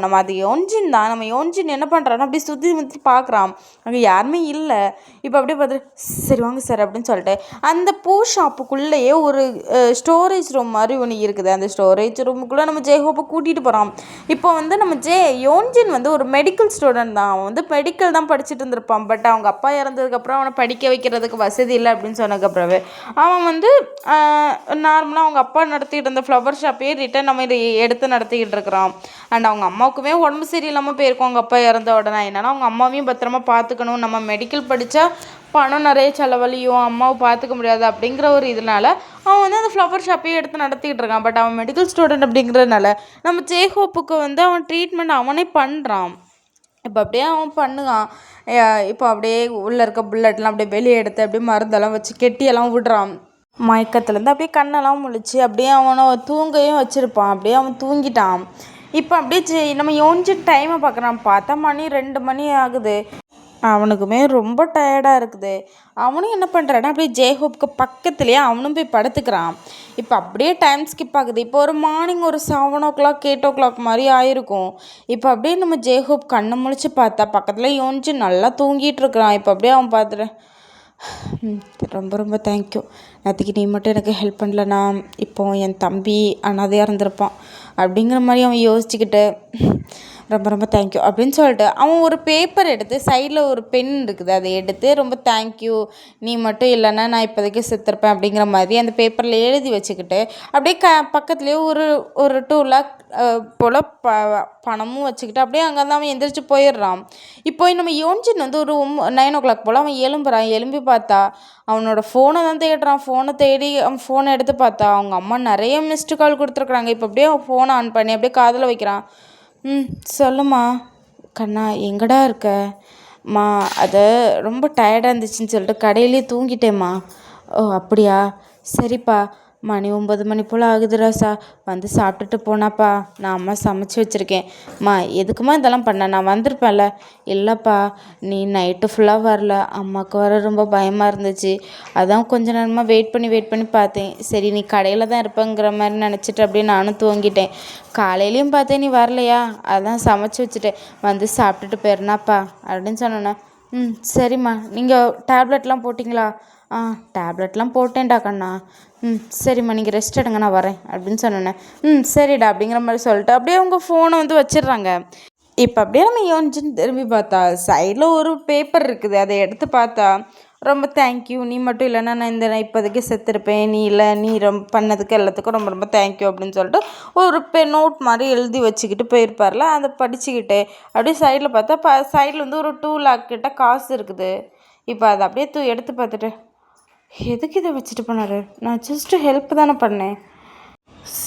நம்ம அது யோன்ஜின் தான். நம்ம யோன்ஜின் என்ன பண்ணுறான்னா அப்படியே சுற்றி பார்க்குறான், அங்கே யாருமே இல்லை. இப்போ அப்படியே பார்த்துட்டு சரி வாங்க சார் அப்படின்னு சொல்லிட்டு அந்த பூ ஷாப்புக்குள்ளேயே ஒரு ஸ்டோரேஜ் ரூம் மாதிரி ஒன்று இருக்குது. அந்த ஸ்டோரேஜ் ரூமுக்குள்ளே நம்ம ஜெய்ஹோப்பை கூட்டிகிட்டு போகிறோம். இப்போ வந்து நம்ம யோன்ஜின் வந்து ஒரு மெடிக்கல் ஸ்டூடெண்ட் தான். அவன் வந்து மெடிக்கல் தான் படிச்சுட்டு இருந்திருப்பான். பட் அவங்க அப்பா இறந்ததுக்கப்புறம் அவனை படிக்க வைக்கிறதுக்கு வசதி இல்லை அப்படின்னு சொன்னதுக்கப்புறவே அவன் வந்து நார்மலாக அவங்க அப்பா நடத்திக்கிட்டு இருந்த ஃப்ளவர் ஷாப்பையே ரிட்டன் நம்ம எடுத்து நடத்திக்கிட்டு இருக்கிறான். அண்ட் அவங்க அம்மாவுக்குமே உடம்பு சரியில்லாமல் போயிருக்கும் அவங்க அப்பா இறந்த உடனே. என்னன்னா அவங்க அம்மாவையும் பத்திரமா பார்த்துக்கணும், நம்ம மெடிக்கல் படித்தா பணம் நிறைய செலவழியும், அம்மாவை பார்த்துக்க முடியாது அப்படிங்கிற ஒரு இதனால அவன் வந்து அந்த ஃப்ளவர் ஷாப்பையே எடுத்து நடத்திக்கிட்டு இருக்கான். பட் அவன் மெடிக்கல் ஸ்டூடெண்ட் அப்படிங்கிறதுனால நம்ம ஜெய்ஹோப்புக்கு வந்து அவன் ட்ரீட்மெண்ட் அவனே பண்ணுறான். இப்போ அப்படியே அவன் பண்ணுவான். இப்போ அப்படியே உள்ளே இருக்க புல்லட்லாம் அப்படியே வெளியே எடுத்து அப்படியே மருந்தெல்லாம் வச்சு கெட்டியெல்லாம் விடுறான். மயக்கத்துலேருந்து அப்படியே கண்ணெல்லாம் முழிச்சு அப்படியே அவனை தூங்கையும் வச்சுருப்பான். அப்படியே அவன் தூங்கிட்டான். இப்போ அப்படியே நம்ம யோன்ஜின் டைமை பார்க்குறான். பார்த்தா மணி 2 மணி ஆகுது. அவனுக்குமே ரொம்ப டயர்டாக இருக்குது. அவனும் என்ன பண்ணுறான்னா அப்படியே ஜெய்ஹோப்புக்கு பக்கத்துலேயே அவனும் போய் படுத்துக்கிறான். இப்போ அப்படியே டைம் ஸ்கிப் ஆகுது. இப்போ ஒரு மார்னிங் ஒரு 7 o'clock 8 o'clock மாதிரி ஆயிருக்கும். இப்போ அப்படியே நம்ம ஜெய்ஹோப் கண்ணை முழிச்சு பார்த்தா பக்கத்தில் யோன்ஜி நல்லா தூங்கிட்டு இருக்கிறான். இப்போ அப்படியே அவன் பார்த்துட்டு ரொம்ப ரொம்ப தேங்க்யூ, நேற்றுக்கு நீ மட்டும் எனக்கு ஹெல்ப் பண்ணலண்ணா இப்போ என் தம்பி அனாதையாக இருந்திருப்பான் அப்படிங்கிற மாதிரி அவன் யோசிச்சுக்கிட்டு ரொம்ப ரொம்ப தேங்க்யூ அப்படின்னு சொல்லிட்டு அவன் ஒரு பேப்பர் எடுத்து சைடில் ஒரு பென் இருக்குது அதை எடுத்து ரொம்ப தேங்க்யூ, நீ மட்டும் இல்லைன்னா நான் இப்போதைக்கு செத்துருப்பேன் அப்படிங்கிற மாதிரி அந்த பேப்பரில் எழுதி வச்சுக்கிட்டு அப்படியே பக்கத்துலேயே ஒரு 2 lakh போல் பணமும் வச்சுக்கிட்டு அப்படியே அங்கே தான் அவன் எந்திரிச்சு போயிடுறான். இப்போ நம்ம யோன்ஜின் வந்து ஒரு 9 o'clock போல் அவன் எழும்பி பார்த்தா அவனோட ஃபோனை தான் தேடுறான். ஃபோனை தேடி அவன் ஃபோனை எடுத்து பார்த்தா அவங்க அம்மா நிறைய மிஸ்டு கால் கொடுத்துருக்குறாங்க. இப்போ அப்படியே அவன் ஃபோனை ஆன் பண்ணி அப்படியே காதில் வைக்கிறான். சொல்லுமா கண்ணா, எங்கடா இருக்க? மா அது ரொம்ப டயர்டாக இருந்துச்சுன்னு சொல்லிட்டு கடையிலே தூங்கிட்டேம்மா. ஓ அப்படியா, சரிப்பா, மணி 9 மணி போல் ஆகுதுடா வந்து சாப்பிட்டுட்டு போனாப்பா, நான் அம்மா சமைச்சி வச்சுருக்கேன். எதுக்குமா இதெல்லாம் பண்ண, நான் வந்திருப்பேன்ல. இல்லைப்பா, நீ நைட்டு ஃபுல்லாக வரல, அம்மாவுக்கு வர ரொம்ப பயமாக இருந்துச்சு, அதான் கொஞ்ச நேரமாக வெயிட் பண்ணி பார்த்தேன். சரி நீ கடையில் தான் இருப்பேங்கிற மாதிரி நினச்சிட்டு அப்படியே நானும் தூங்கிட்டேன். காலையிலையும் பார்த்தேன் நீ வரலையா, அதான் சமைச்சி வச்சுட்டேன், வந்து சாப்பிட்டுட்டு போயிருனாப்பா அப்படின்னு சொன்னேண்ணே. சரிம்மா, நீங்கள் டேப்லெட்லாம் போட்டிங்களா? டேப்லெட்லாம் போட்டேன்டா கண்ணா. சரிம்மா, நீங்கள் ரெஸ்ட் எடுங்க, நான் வரேன் அப்படின்னு சொன்னேன். சரிடா அப்படிங்கிற மாதிரி சொல்லிட்டு அப்படியே அவங்க ஃபோனை வந்து வச்சிடுறாங்க. இப்போ அப்படியே நம்ம யோன்ஜின் திரும்பி பார்த்தா சைடில் ஒரு பேப்பர் இருக்குது. அதை எடுத்து பார்த்தா ரொம்ப தேங்க்யூ, நீ மட்டும் இல்லைன்னா நான் இப்போதைக்கு செத்துருப்பேன், நீ இல்லை, நீ பண்ணதுக்கு எல்லாத்துக்கும் ரொம்ப ரொம்ப தேங்க்யூ அப்படின்னு சொல்லிட்டு ஒரு நோட் மாதிரி எழுதி வச்சுக்கிட்டு போயிருப்பார்ல, அதை படிச்சுக்கிட்டு அப்படியே சைடில் பார்த்தா சைடில் வந்து ஒரு 2 lakh கிட்ட காசு இருக்குது. இப்போ அதை அப்படியே எடுத்து பார்த்துட்டு எதுக்கு இதை வச்சுட்டு போனார், நான் ஜஸ்ட்டு ஹெல்ப் தானே பண்ணேன்.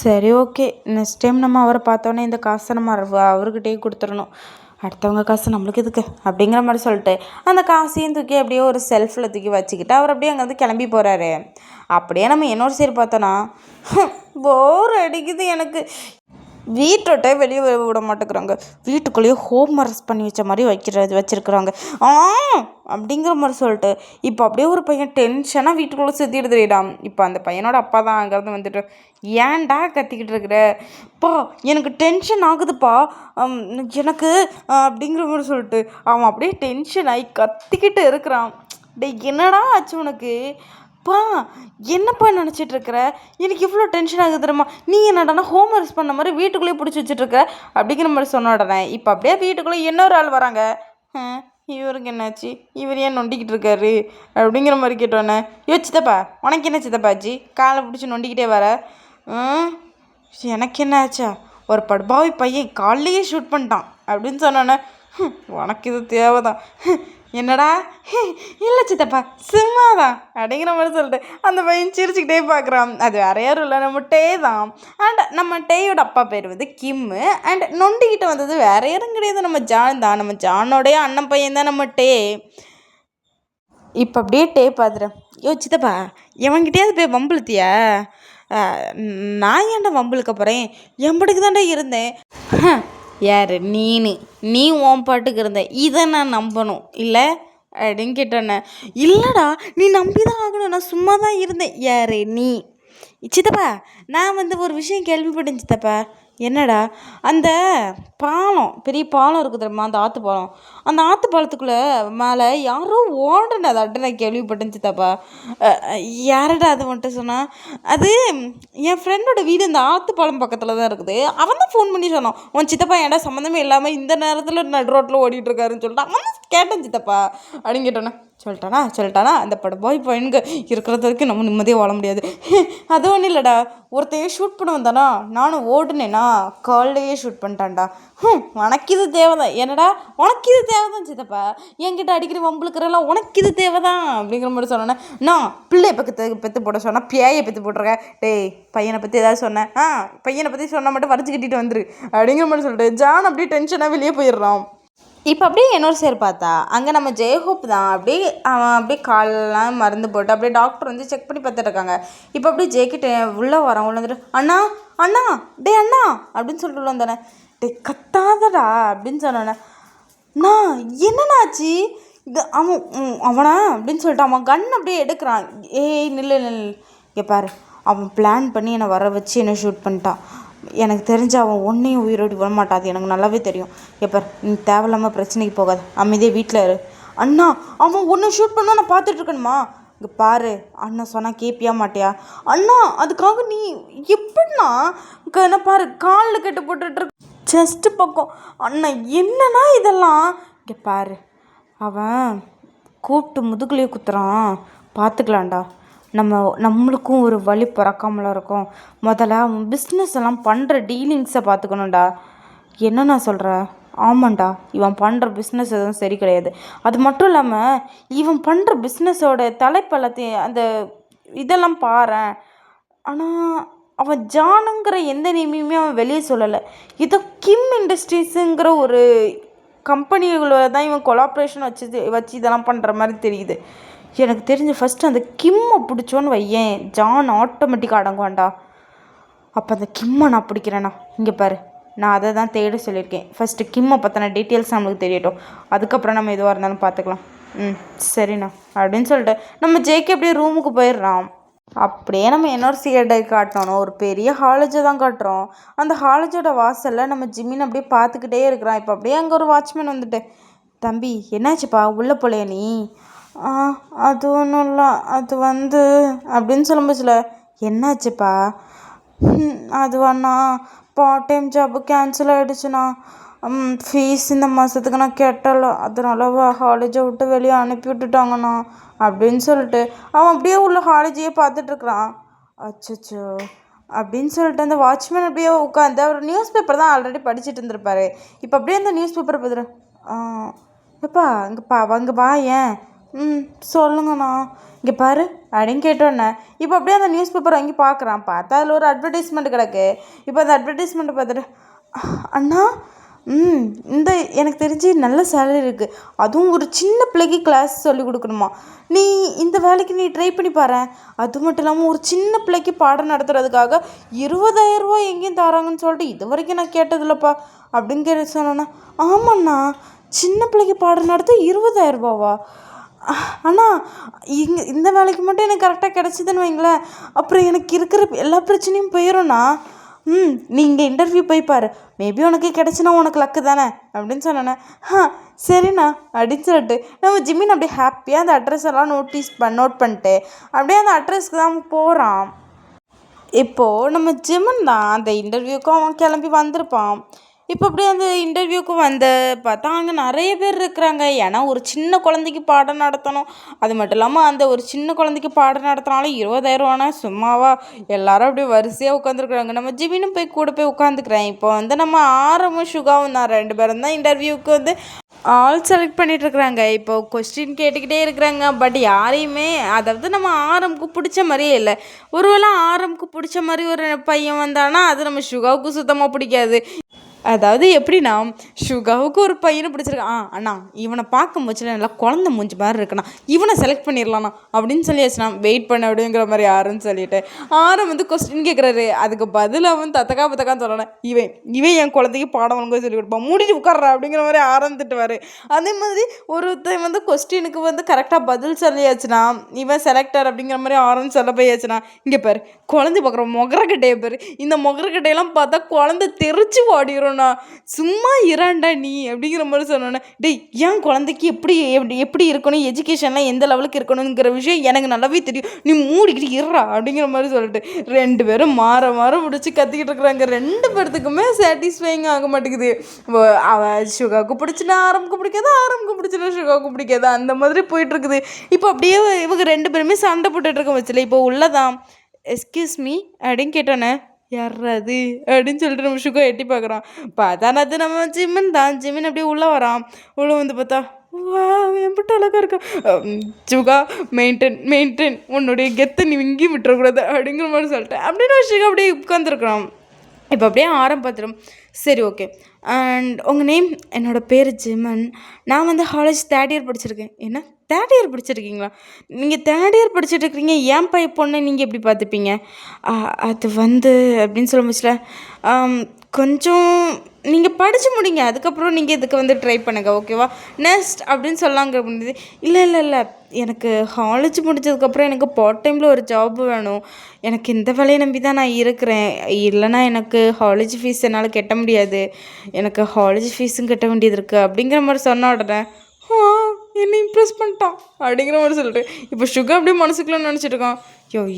சரி ஓகே, நெக்ஸ்ட் டைம் நம்ம அவரை பார்த்தோன்னே இந்த காசை நம்ம அவர்கிட்டயே கொடுத்துடணும், அடுத்தவங்க காசு நம்மளுக்கு எதுக்கு அப்படிங்கிற மாதிரி சொல்லிட்டு அந்த காசையும் தூக்கி அப்படியே ஒரு செல்ஃபில் தூக்கி வச்சுக்கிட்டு அவர் அப்படியே அங்கேருந்து கிளம்பி போகிறாரு. அப்படியே நம்ம இன்னொரு சைடு பார்த்தோன்னா போர் அடிக்குது எனக்கு, வீட்டோட்டே வெளியே விட மாட்டேங்கிறாங்க, வீட்டுக்குள்ளேயே ஹோம் அரெஸ்ட் பண்ணி வச்ச மாதிரி வச்சுருக்குறாங்க அப்படிங்கிற மாதிரி சொல்லிட்டு இப்போ அப்படியே ஒரு பையன் டென்ஷனாக வீட்டுக்குள்ளே சுற்றிட்டு தெரியிடான். இப்போ அந்த பையனோட அப்பா தான் அங்கேருந்து வந்துட்டு ஏன்டா கத்திக்கிட்டு இருக்கிற, பா எனக்கு டென்ஷன் ஆகுதுப்பா எனக்கு அப்படிங்கிற மாதிரி சொல்லிட்டு அவன் அப்படியே டென்ஷன் ஆகி கத்திக்கிட்டு இருக்கிறான். என்னடா ஆச்சு உனக்கு, பா என்னப்பா நினச்சிட்ருக்கிற, எனக்கு இவ்வளோ டென்ஷன் ஆகுது தெரியுமா, நீ என்னடானா ஹோம் ஒர்க்ஸ் பண்ண மாதிரி வீட்டுக்குள்ளேயே பிடிச்சி வச்சுட்ருக்க அப்படிங்கிற மாதிரி சொன்ன உடனே இப்போ அப்படியே வீட்டுக்குள்ளே இன்னொரு ஆள் வராங்க. இவருக்கு என்னாச்சு, இவர் ஏன் நொண்டிக்கிட்டு இருக்காரு அப்படிங்கிற மாதிரி கேட்டோன்னே, சித்தப்பா உனக்கு என்ன சித்தப்பாச்சு, காலை பிடிச்சி நொண்டிக்கிட்டே வர, எனக்கு என்ன ஆச்சா, ஒரு படுபாவி பையன் காலையே ஷூட் பண்ணிட்டான் அப்படின்னு சொன்னோன்னே, உனக்கு இது தேவைதான், என்னடா இல்லை சித்தப்பா சும்மாதான் அப்படிங்கிற மாதிரி சொல்லிட்டு அந்த பையன் சிரிச்சுக்கிட்டே பார்க்குறான். அது வேற யாரும் இல்லை, நம்ம டே தான். அண்ட் நம்ம டேயோட அப்பா பேர் வந்து கிம்மு. அண்ட் நொண்டிக்கிட்ட வந்தது வேற யாரும் கிடையாது, நம்ம ஜான் தான். நம்ம ஜானோடைய அண்ணன் பையன் தான் நம்ம டே. இப்போ அப்படியே டே பார்த்துட்டேன். சித்தப்பா எவன்கிட்டயாவது போய் வம்புழுத்தியா? நான் ஏன்டா வம்புழுக்க போகிறேன், எம்படுக்கு தான்டா இருந்தேன். யார் நீ உன் பாட்டுக்கு இருந்த, இதை நான் நம்பணும் இல்லை அப்படின்னு கேட்டோன்னே, இல்லைடா நீ நம்பி தான் ஆகணும், நான் சும்மா தான் இருந்தேன். யார் நீ? சித்தப்பா நான் வந்து ஒரு விஷயம் கேள்விப்பட்டேன் சித்தப்பா. என்னடா? அந்த பாலம், பெரிய பாலம் இருக்குது தெரியுமா, அந்த ஆற்று பாலம், அந்த ஆற்று பாலத்துக்குள்ளே மேலே யாரோ ஓடுனதாட்ட நான் கேள்விப்பட்டேன் சித்தப்பா. யாரடா அது வந்துட்டு சொன்னான்? அது என் ஃப்ரெண்டோட வீடு இந்த ஆற்று பாலம் பக்கத்தில் தான் இருக்குது. அவன் தான் ஃபோன் பண்ணி சொன்னான், உன் சித்தப்பா ஏன்டா சம்மந்தமே இல்லாமல் இந்த நேரத்தில் நடு ரோட்டில் ஓடிட்டுருக்காருன்னு சொல்லிட்டு அவன் கேட்டேன் சித்தப்பா அப்படின்னு கேட்டோன்னே, சொல்லிட்டானா அந்த பாய் பையனுக்கு இருக்கிறது வரைக்கும் நம்ம நிம்மதியாக வாழ முடியாது. அது ஒன்றும் இல்லைடா, ஒருத்தையே ஷூட் பண்ண வந்தானா, நானும் ஓடுனேனா கால்லையே ஷூட் பண்ணிட்டான்டா. உனக்கு இது தேவைதான். என்னடா உனக்கு இது தேவைதான் சித்தப்பா, என்கிட்ட அடிக்கடி வம்புழுக்கிறலாம் உனக்கு இது தேவைதான் அப்படிங்கிற மாதிரி சொன்னேன்னா, நான் பிள்ளையை பெற்று போட சொன்னேன், பேயை பெற்று போட்டிருக்கேன். டேய் பையனை பற்றி ஏதாவது சொன்னேன், பையனை பற்றி சொன்னால் மட்டும் வரைச்சி கட்டிட்டு வந்துரு அப்படிங்கிற மாதிரி சொல்லிட்டு ஜான் அப்படியே டென்ஷனாக வெளியே போயிடுறான். இப்போ அப்படியே இன்னொரு சைடு பார்த்தா அங்கே நம்ம ஜெயஹோப் தான். அப்படியே அவன் அப்படியே காலெலாம் மருந்து போட்டு அப்படியே டாக்டர் வந்து செக் பண்ணி பார்த்துட்டு இருக்காங்க. இப்போ அப்படியே ஜெய்கிட்ட உள்ளே வரான். உள்ள வந்துட்டு அண்ணா அண்ணா அப்படின்னு சொல்லிட்டு உள்ள வந்தானே, கத்தாதடா அப்படின்னு சொன்னானே. நான் என்னன்னாச்சு இது அவனா அப்படின்னு சொல்லிட்டு அவன் கன் அப்படியே எடுக்கிறான். நில்லு இங்கே பாரு, அவன் பிளான் பண்ணி என்னை வர வச்சு என்னை ஷூட் பண்ணிட்டான். எனக்கு தெரிஞ்ச அவன் ஒன்றையும் உயிரோடி வரமாட்டாது, எனக்கு நல்லாவே தெரியும். எப்போ நீ தேவையில்லாமல் பிரச்சனைக்கு போகாது, அமைதியே வீட்டில் இரு. அண்ணா அவன் ஒன்று ஷூட் பண்ணால் நான் பார்த்துட்ருக்கணுமா? இங்கே பாரு, அண்ணன் சொன்னால் கேட்பியா மாட்டியா? அண்ணா அதுக்காக நீ எப்படின்னா என்ன பாரு, காலில் கட்டு போட்டுட்ரு செஸ்ட்டு பக்கம். அண்ணா என்னன்னா இதெல்லாம்? இங்கே பாரு, அவன் கூப்பிட்டு முதுகுலையே குத்துறான், பார்த்துக்கலாம்டா. நம்மளுக்கும் ஒரு வழி பிறக்காமல இருக்கும். முதல்ல அவன் பிஸ்னஸ் எல்லாம் பண்ணுற டீலிங்ஸை பார்த்துக்கணும்டா. என்ன நான் சொல்கிறேன்? ஆமாண்டா, இவன் பண்ணுற பிஸ்னஸ் எதுவும் சரி கிடையாது. அது மட்டும் இல்லாமல் இவன் பண்ணுற பிஸ்னஸோட தலைப்பழத்தையும் அந்த இதெல்லாம் பாரேன். ஆனால் அவன் ஜானுங்கிற எந்த நேமையுமே அவன் வெளியே சொல்லலை. இதோ கிம் இண்டஸ்ட்ரீஸுங்கிற ஒரு கம்பெனிகளோட தான் இவன் கொலாப்ரேஷன் வச்சு இதெல்லாம் பண்ணுற மாதிரி தெரியுது. எனக்கு தெரிஞ்ச ஃபஸ்ட்டு அந்த கிம்மை பிடிச்சோன்னு வையேன், ஜான் ஆட்டோமேட்டிக்காக அடங்குவான்டா. அப்போ அந்த கிம்மை நான் பிடிக்கிறேண்ணா. இங்கே பாரு, நான் அதை தான் தேட சொல்லியிருக்கேன். ஃபஸ்ட்டு கிம்மை பற்றின டீட்டெயில்ஸ் நம்மளுக்கு தெரியட்டும், அதுக்கப்புறம் நம்ம எதுவாக இருந்தாலும் பார்த்துக்கலாம். சரிண்ணா அப்படின்னு சொல்லிட்டு நம்ம ஜேகே அப்படியே ரூமுக்கு போயிடுறான். அப்படியே நம்ம இன்னொரு சைடை காட்டணும், ஒரு பெரிய ஹாலேஜை தான் காட்டுறோம். அந்த ஹாலேஜோட வாசலில் நம்ம ஜிம்மின் அப்படியே பார்த்துக்கிட்டே இருக்கிறான். இப்போ அப்படியே அங்கே ஒரு வாட்ச்மேன் வந்துட்டு, தம்பி என்னாச்சுப்பா உள்ளே போலையா நீ? அது ஒன்றும் இல்லை, அது வந்து அப்படின்னு சொல்லும்போதுல, என்னாச்சுப்பா? அது அண்ணா பார்ட் டைம் ஜாப்பு கேன்சல் ஆகிடுச்சுண்ணா. ஃபீஸ் இந்த மாதத்துக்கு நான் கட்டலை, அதனால காலேஜை விட்டு வெளியே அனுப்பி விட்டுட்டாங்கண்ணா அப்படின்னு சொல்லிட்டு அவன் அப்படியே உள்ள காலேஜையே பார்த்துட்ருக்குறான். அச்சோ அப்படின்னு சொல்லிட்டு அந்த வாட்ச்மேன் அப்படியே உட்காந்து அவர் நியூஸ் பேப்பர் தான் ஆல்ரெடி படிச்சுட்டு இருந்திருப்பாரு. இப்போ அப்படியே அந்த நியூஸ் பேப்பரை பார்த்துரு. எப்பா இங்கே வா, ஏன் சொல்லுங்கண்ணா. இங்கே பாரு அப்படின்னு கேட்டோன்னே இப்போ அப்படியே அந்த நியூஸ் பேப்பர் வாங்கி பார்க்குறான். பார்த்தா அதில் ஒரு அட்வர்டைஸ்மெண்ட் கிடக்கு. இப்போ அந்த அட்வர்டைஸ்மெண்ட்டை பார்த்துட்டு, அண்ணா இந்த எனக்கு தெரிஞ்சு நல்ல சேலரி இருக்குது, அதுவும் ஒரு சின்ன பிள்ளைக்கு கிளாஸ் சொல்லி கொடுக்கணுமா, நீ இந்த வேலைக்கு நீ ட்ரை பண்ணி பாரு. அது மட்டும் இல்லாமல் ஒரு சின்ன பிள்ளைக்கு பாடம் நடத்துறதுக்காக 20,000 ரூபா எங்கேயும் தராங்கன்னு சொல்லிட்டு இது வரைக்கும் நான் கேட்டதில்லப்பா அப்படின்னு கேட்டு சொன்னேன்னா, ஆமாண்ணா சின்ன பிள்ளைக்கு பாடம் நடத்த 20,000 ரூபாவா? அண்ணா இந்த வேலைக்கு மட்டும் எனக்கு கரெக்டாக கிடச்சிதுன்னு வைங்களேன், அப்புறம் எனக்கு இருக்கிற எல்லா பிரச்சனையும் போயிடும்ண்ணா. நீங்கள் இன்டர்வியூ போய் பாரு, மேபி உனக்கு கிடச்சினா உனக்கு லக்கு தானே அப்படின்னு சொன்னேண்ணே. சரிண்ணா அப்படின்னு சொல்லிட்டு நம்ம ஜிம்மின் அப்படியே ஹாப்பியாக அந்த அட்ரஸ் எல்லாம் நோட் பண்ணிட்டு அப்படியே அந்த அட்ரஸ்க்கு தான் போகிறான். இப்போது நம்ம ஜிம்மன் தான் அந்த இன்டர்வியூக்கும் அவன் கிளம்பி வந்திருப்பான். இப்போ அப்படியே அந்த இன்டர்வியூக்கு பார்த்தா அங்கே நிறைய பேர் இருக்கிறாங்க. ஏன்னா ஒரு சின்ன குழந்தைக்கு பாடம் நடத்தணும், அது மட்டும் இல்லாமல் அந்த ஒரு சின்ன குழந்தைக்கு பாடம் நடத்தினாலும் 20,000 ரூபானா சும்மாவா? எல்லாரும் அப்படியே வரிசையாக உட்காந்துருக்குறாங்க. நம்ம ஜிமினும் கூட போய் உட்காந்துக்கிறேன். இப்போ நம்ம ஆரமும் சுகாவும் தான் 2 பேரும் தான் இன்டர்வியூக்கு ஆல் செலக்ட் பண்ணிகிட்ருக்குறாங்க. இப்போ கொஸ்டின் கேட்டுக்கிட்டே இருக்கிறாங்க. பட் யாரையுமே அதாவது நம்ம ஆரம்க்கு பிடிச்ச மாதிரியே இல்லை. ஒருவேளை ஆரம்க்கு பிடிச்ச மாதிரி ஒரு பையன் வந்தானா அது நம்ம சுகாவுக்கு சுத்தமாக பிடிக்காது. அதாவது எப்படின்னா சுகாவுக்கு ஒரு பையனை பிடிச்சிருக்கு. அண்ணா இவனை பார்க்கும் போச்சுல நல்லா குழந்த மூஞ்சி மாதிரி இருக்குண்ணா, இவனை செலக்ட் பண்ணிடலாண்ணா அப்படின்னு சொல்லியாச்சுண்ணா. வெயிட் பண்ண அப்படிங்கிற மாதிரி ஆரம்னு சொல்லிட்டு ஆரம் வந்து கொஸ்டின் கேட்குறாரு. அதுக்கு பதில் அவன் தத்தக்கா பத்தக்கான்னு சொல்லணும். இவன் என் குழந்தைக்கு பாடம் ஒழுங்காக சொல்லி கொடுப்பான், மூடிட்டு உட்கார்றா அப்படிங்கிற மாதிரி ஆரம்பித்துட்டுவார். அதே மாதிரி ஒருத்தன் வந்து கொஸ்டினுக்கு வந்து கரெக்டாக பதில் சொல்லியாச்சுன்னா இவன் செலக்டர் அப்படிங்கிற மாதிரி ஆரம்பி சொல்ல போயாச்சுன்னா, இங்கே பாரு குழந்தை பார்க்குற மொகரக்கட்டையை பாரு, இந்த மொகரக்கட்டையெல்லாம் பார்த்தா குழந்தை தெரிச்சு ஓடிடும், சும்மா இராண்டா நீ அப்படிங்கிற மாதிரி சொன்னோன்னே, டேய் ஏன் குழந்தைக்கு எப்படி எப்படி எப்படி இருக்கணும், எஜுகேஷன்லாம் எந்த லெவலுக்கு இருக்கணுங்கிற விஷயம் எனக்கு நல்லாவே தெரியும், நீ மூடிக்கிட்டு இருறா அப்படிங்கிற மாதிரி சொல்லிட்டு 2 பேரும் மாற பிடிச்சி கத்திக்கிட்டு இருக்கிறாங்க. 2 பேர்த்துக்குமே சாட்டிஸ்ஃபைங் ஆக மாட்டேங்குது. அவ சுகாவுக்கு பிடிச்சினா ஆரம்புக்கு பிடிக்காது, ஆரம்புக்கு பிடிச்சினா சுகாவுக்கு பிடிக்காது, அந்த மாதிரி போயிட்டு இருக்குது. இப்போ அப்படியே இவங்க 2 பேருமே சண்டை போட்டுட்டு இருக்க வச்சுல. இப்போ உள்ளதான் எஸ்கியூஸ் மீ அப்படின்னு கேட்டோன்னே, யாராது அப்படின்னு சொல்லிட்டு நம்ம சுகா எட்டி பார்க்குறான். பார்த்தா அது நம்ம ஜிம்மன் தான். ஜிம்மன் அப்படியே உள்ளே வரான். உள்ளே வந்து பார்த்தா வா என்கிட்ட அழகாக இருக்கா. சுகா மெயின்டைன் உன்னுடைய கெத்தை நீ இங்கேயும் விட்டுறக்கூடாது அப்படிங்கிற மாதிரி சொல்லிட்டேன் அப்படின்னு சுகா அப்படியே உட்காந்துருக்குறான். இப்போ அப்படியே ஆரம்பத்திரும். சரி ஓகே, அண்ட் உங்கள் நேம்? என்னோடய பேர் ஜிமன். நான் வந்து காலேஜ் 3rd இயர் படிச்சிருக்கேன். என்ன 3rd இயர் படிச்சிருக்கீங்களா? நீங்கள் 3rd இயர் படிச்சுட்டு இருக்கிறீங்க, ஏன் பொண்ணை நீங்கள் எப்படி பார்த்துப்பீங்க? அது வந்து அப்படின்னு சொல்ல முடியல, கொஞ்சம் நீங்கள் படித்து முடிங்க, அதுக்கப்புறம் நீங்கள் இதுக்கு வந்து ட்ரை பண்ணுங்க ஓகேவா, நெக்ஸ்ட் அப்படின்னு சொல்லாங்க முடியுது. இல்லை எனக்கு காலேஜ் முடிச்சதுக்கப்புறம் எனக்கு பார்ட் டைமில் ஒரு ஜாப் வேணும், எனக்கு இந்த வேலையை நம்பி தான் நான் இருக்கிறேன், இல்லைனா எனக்கு காலேஜ் ஃபீஸ் என்னால் கட்ட முடியாது, எனக்கு காலேஜ் ஃபீஸும் கட்ட வேண்டியது இருக்குது அப்படிங்கிற மாதிரி சொன்ன உடனே என்னை இம்ப்ரெஸ் பண்ணிட்டான் அப்படிங்கிற மாதிரி சொல்லிட்டு இப்போ சுகா அப்படியே மனசுக்குள்ளே நினச்சிட்டு இருக்கான்.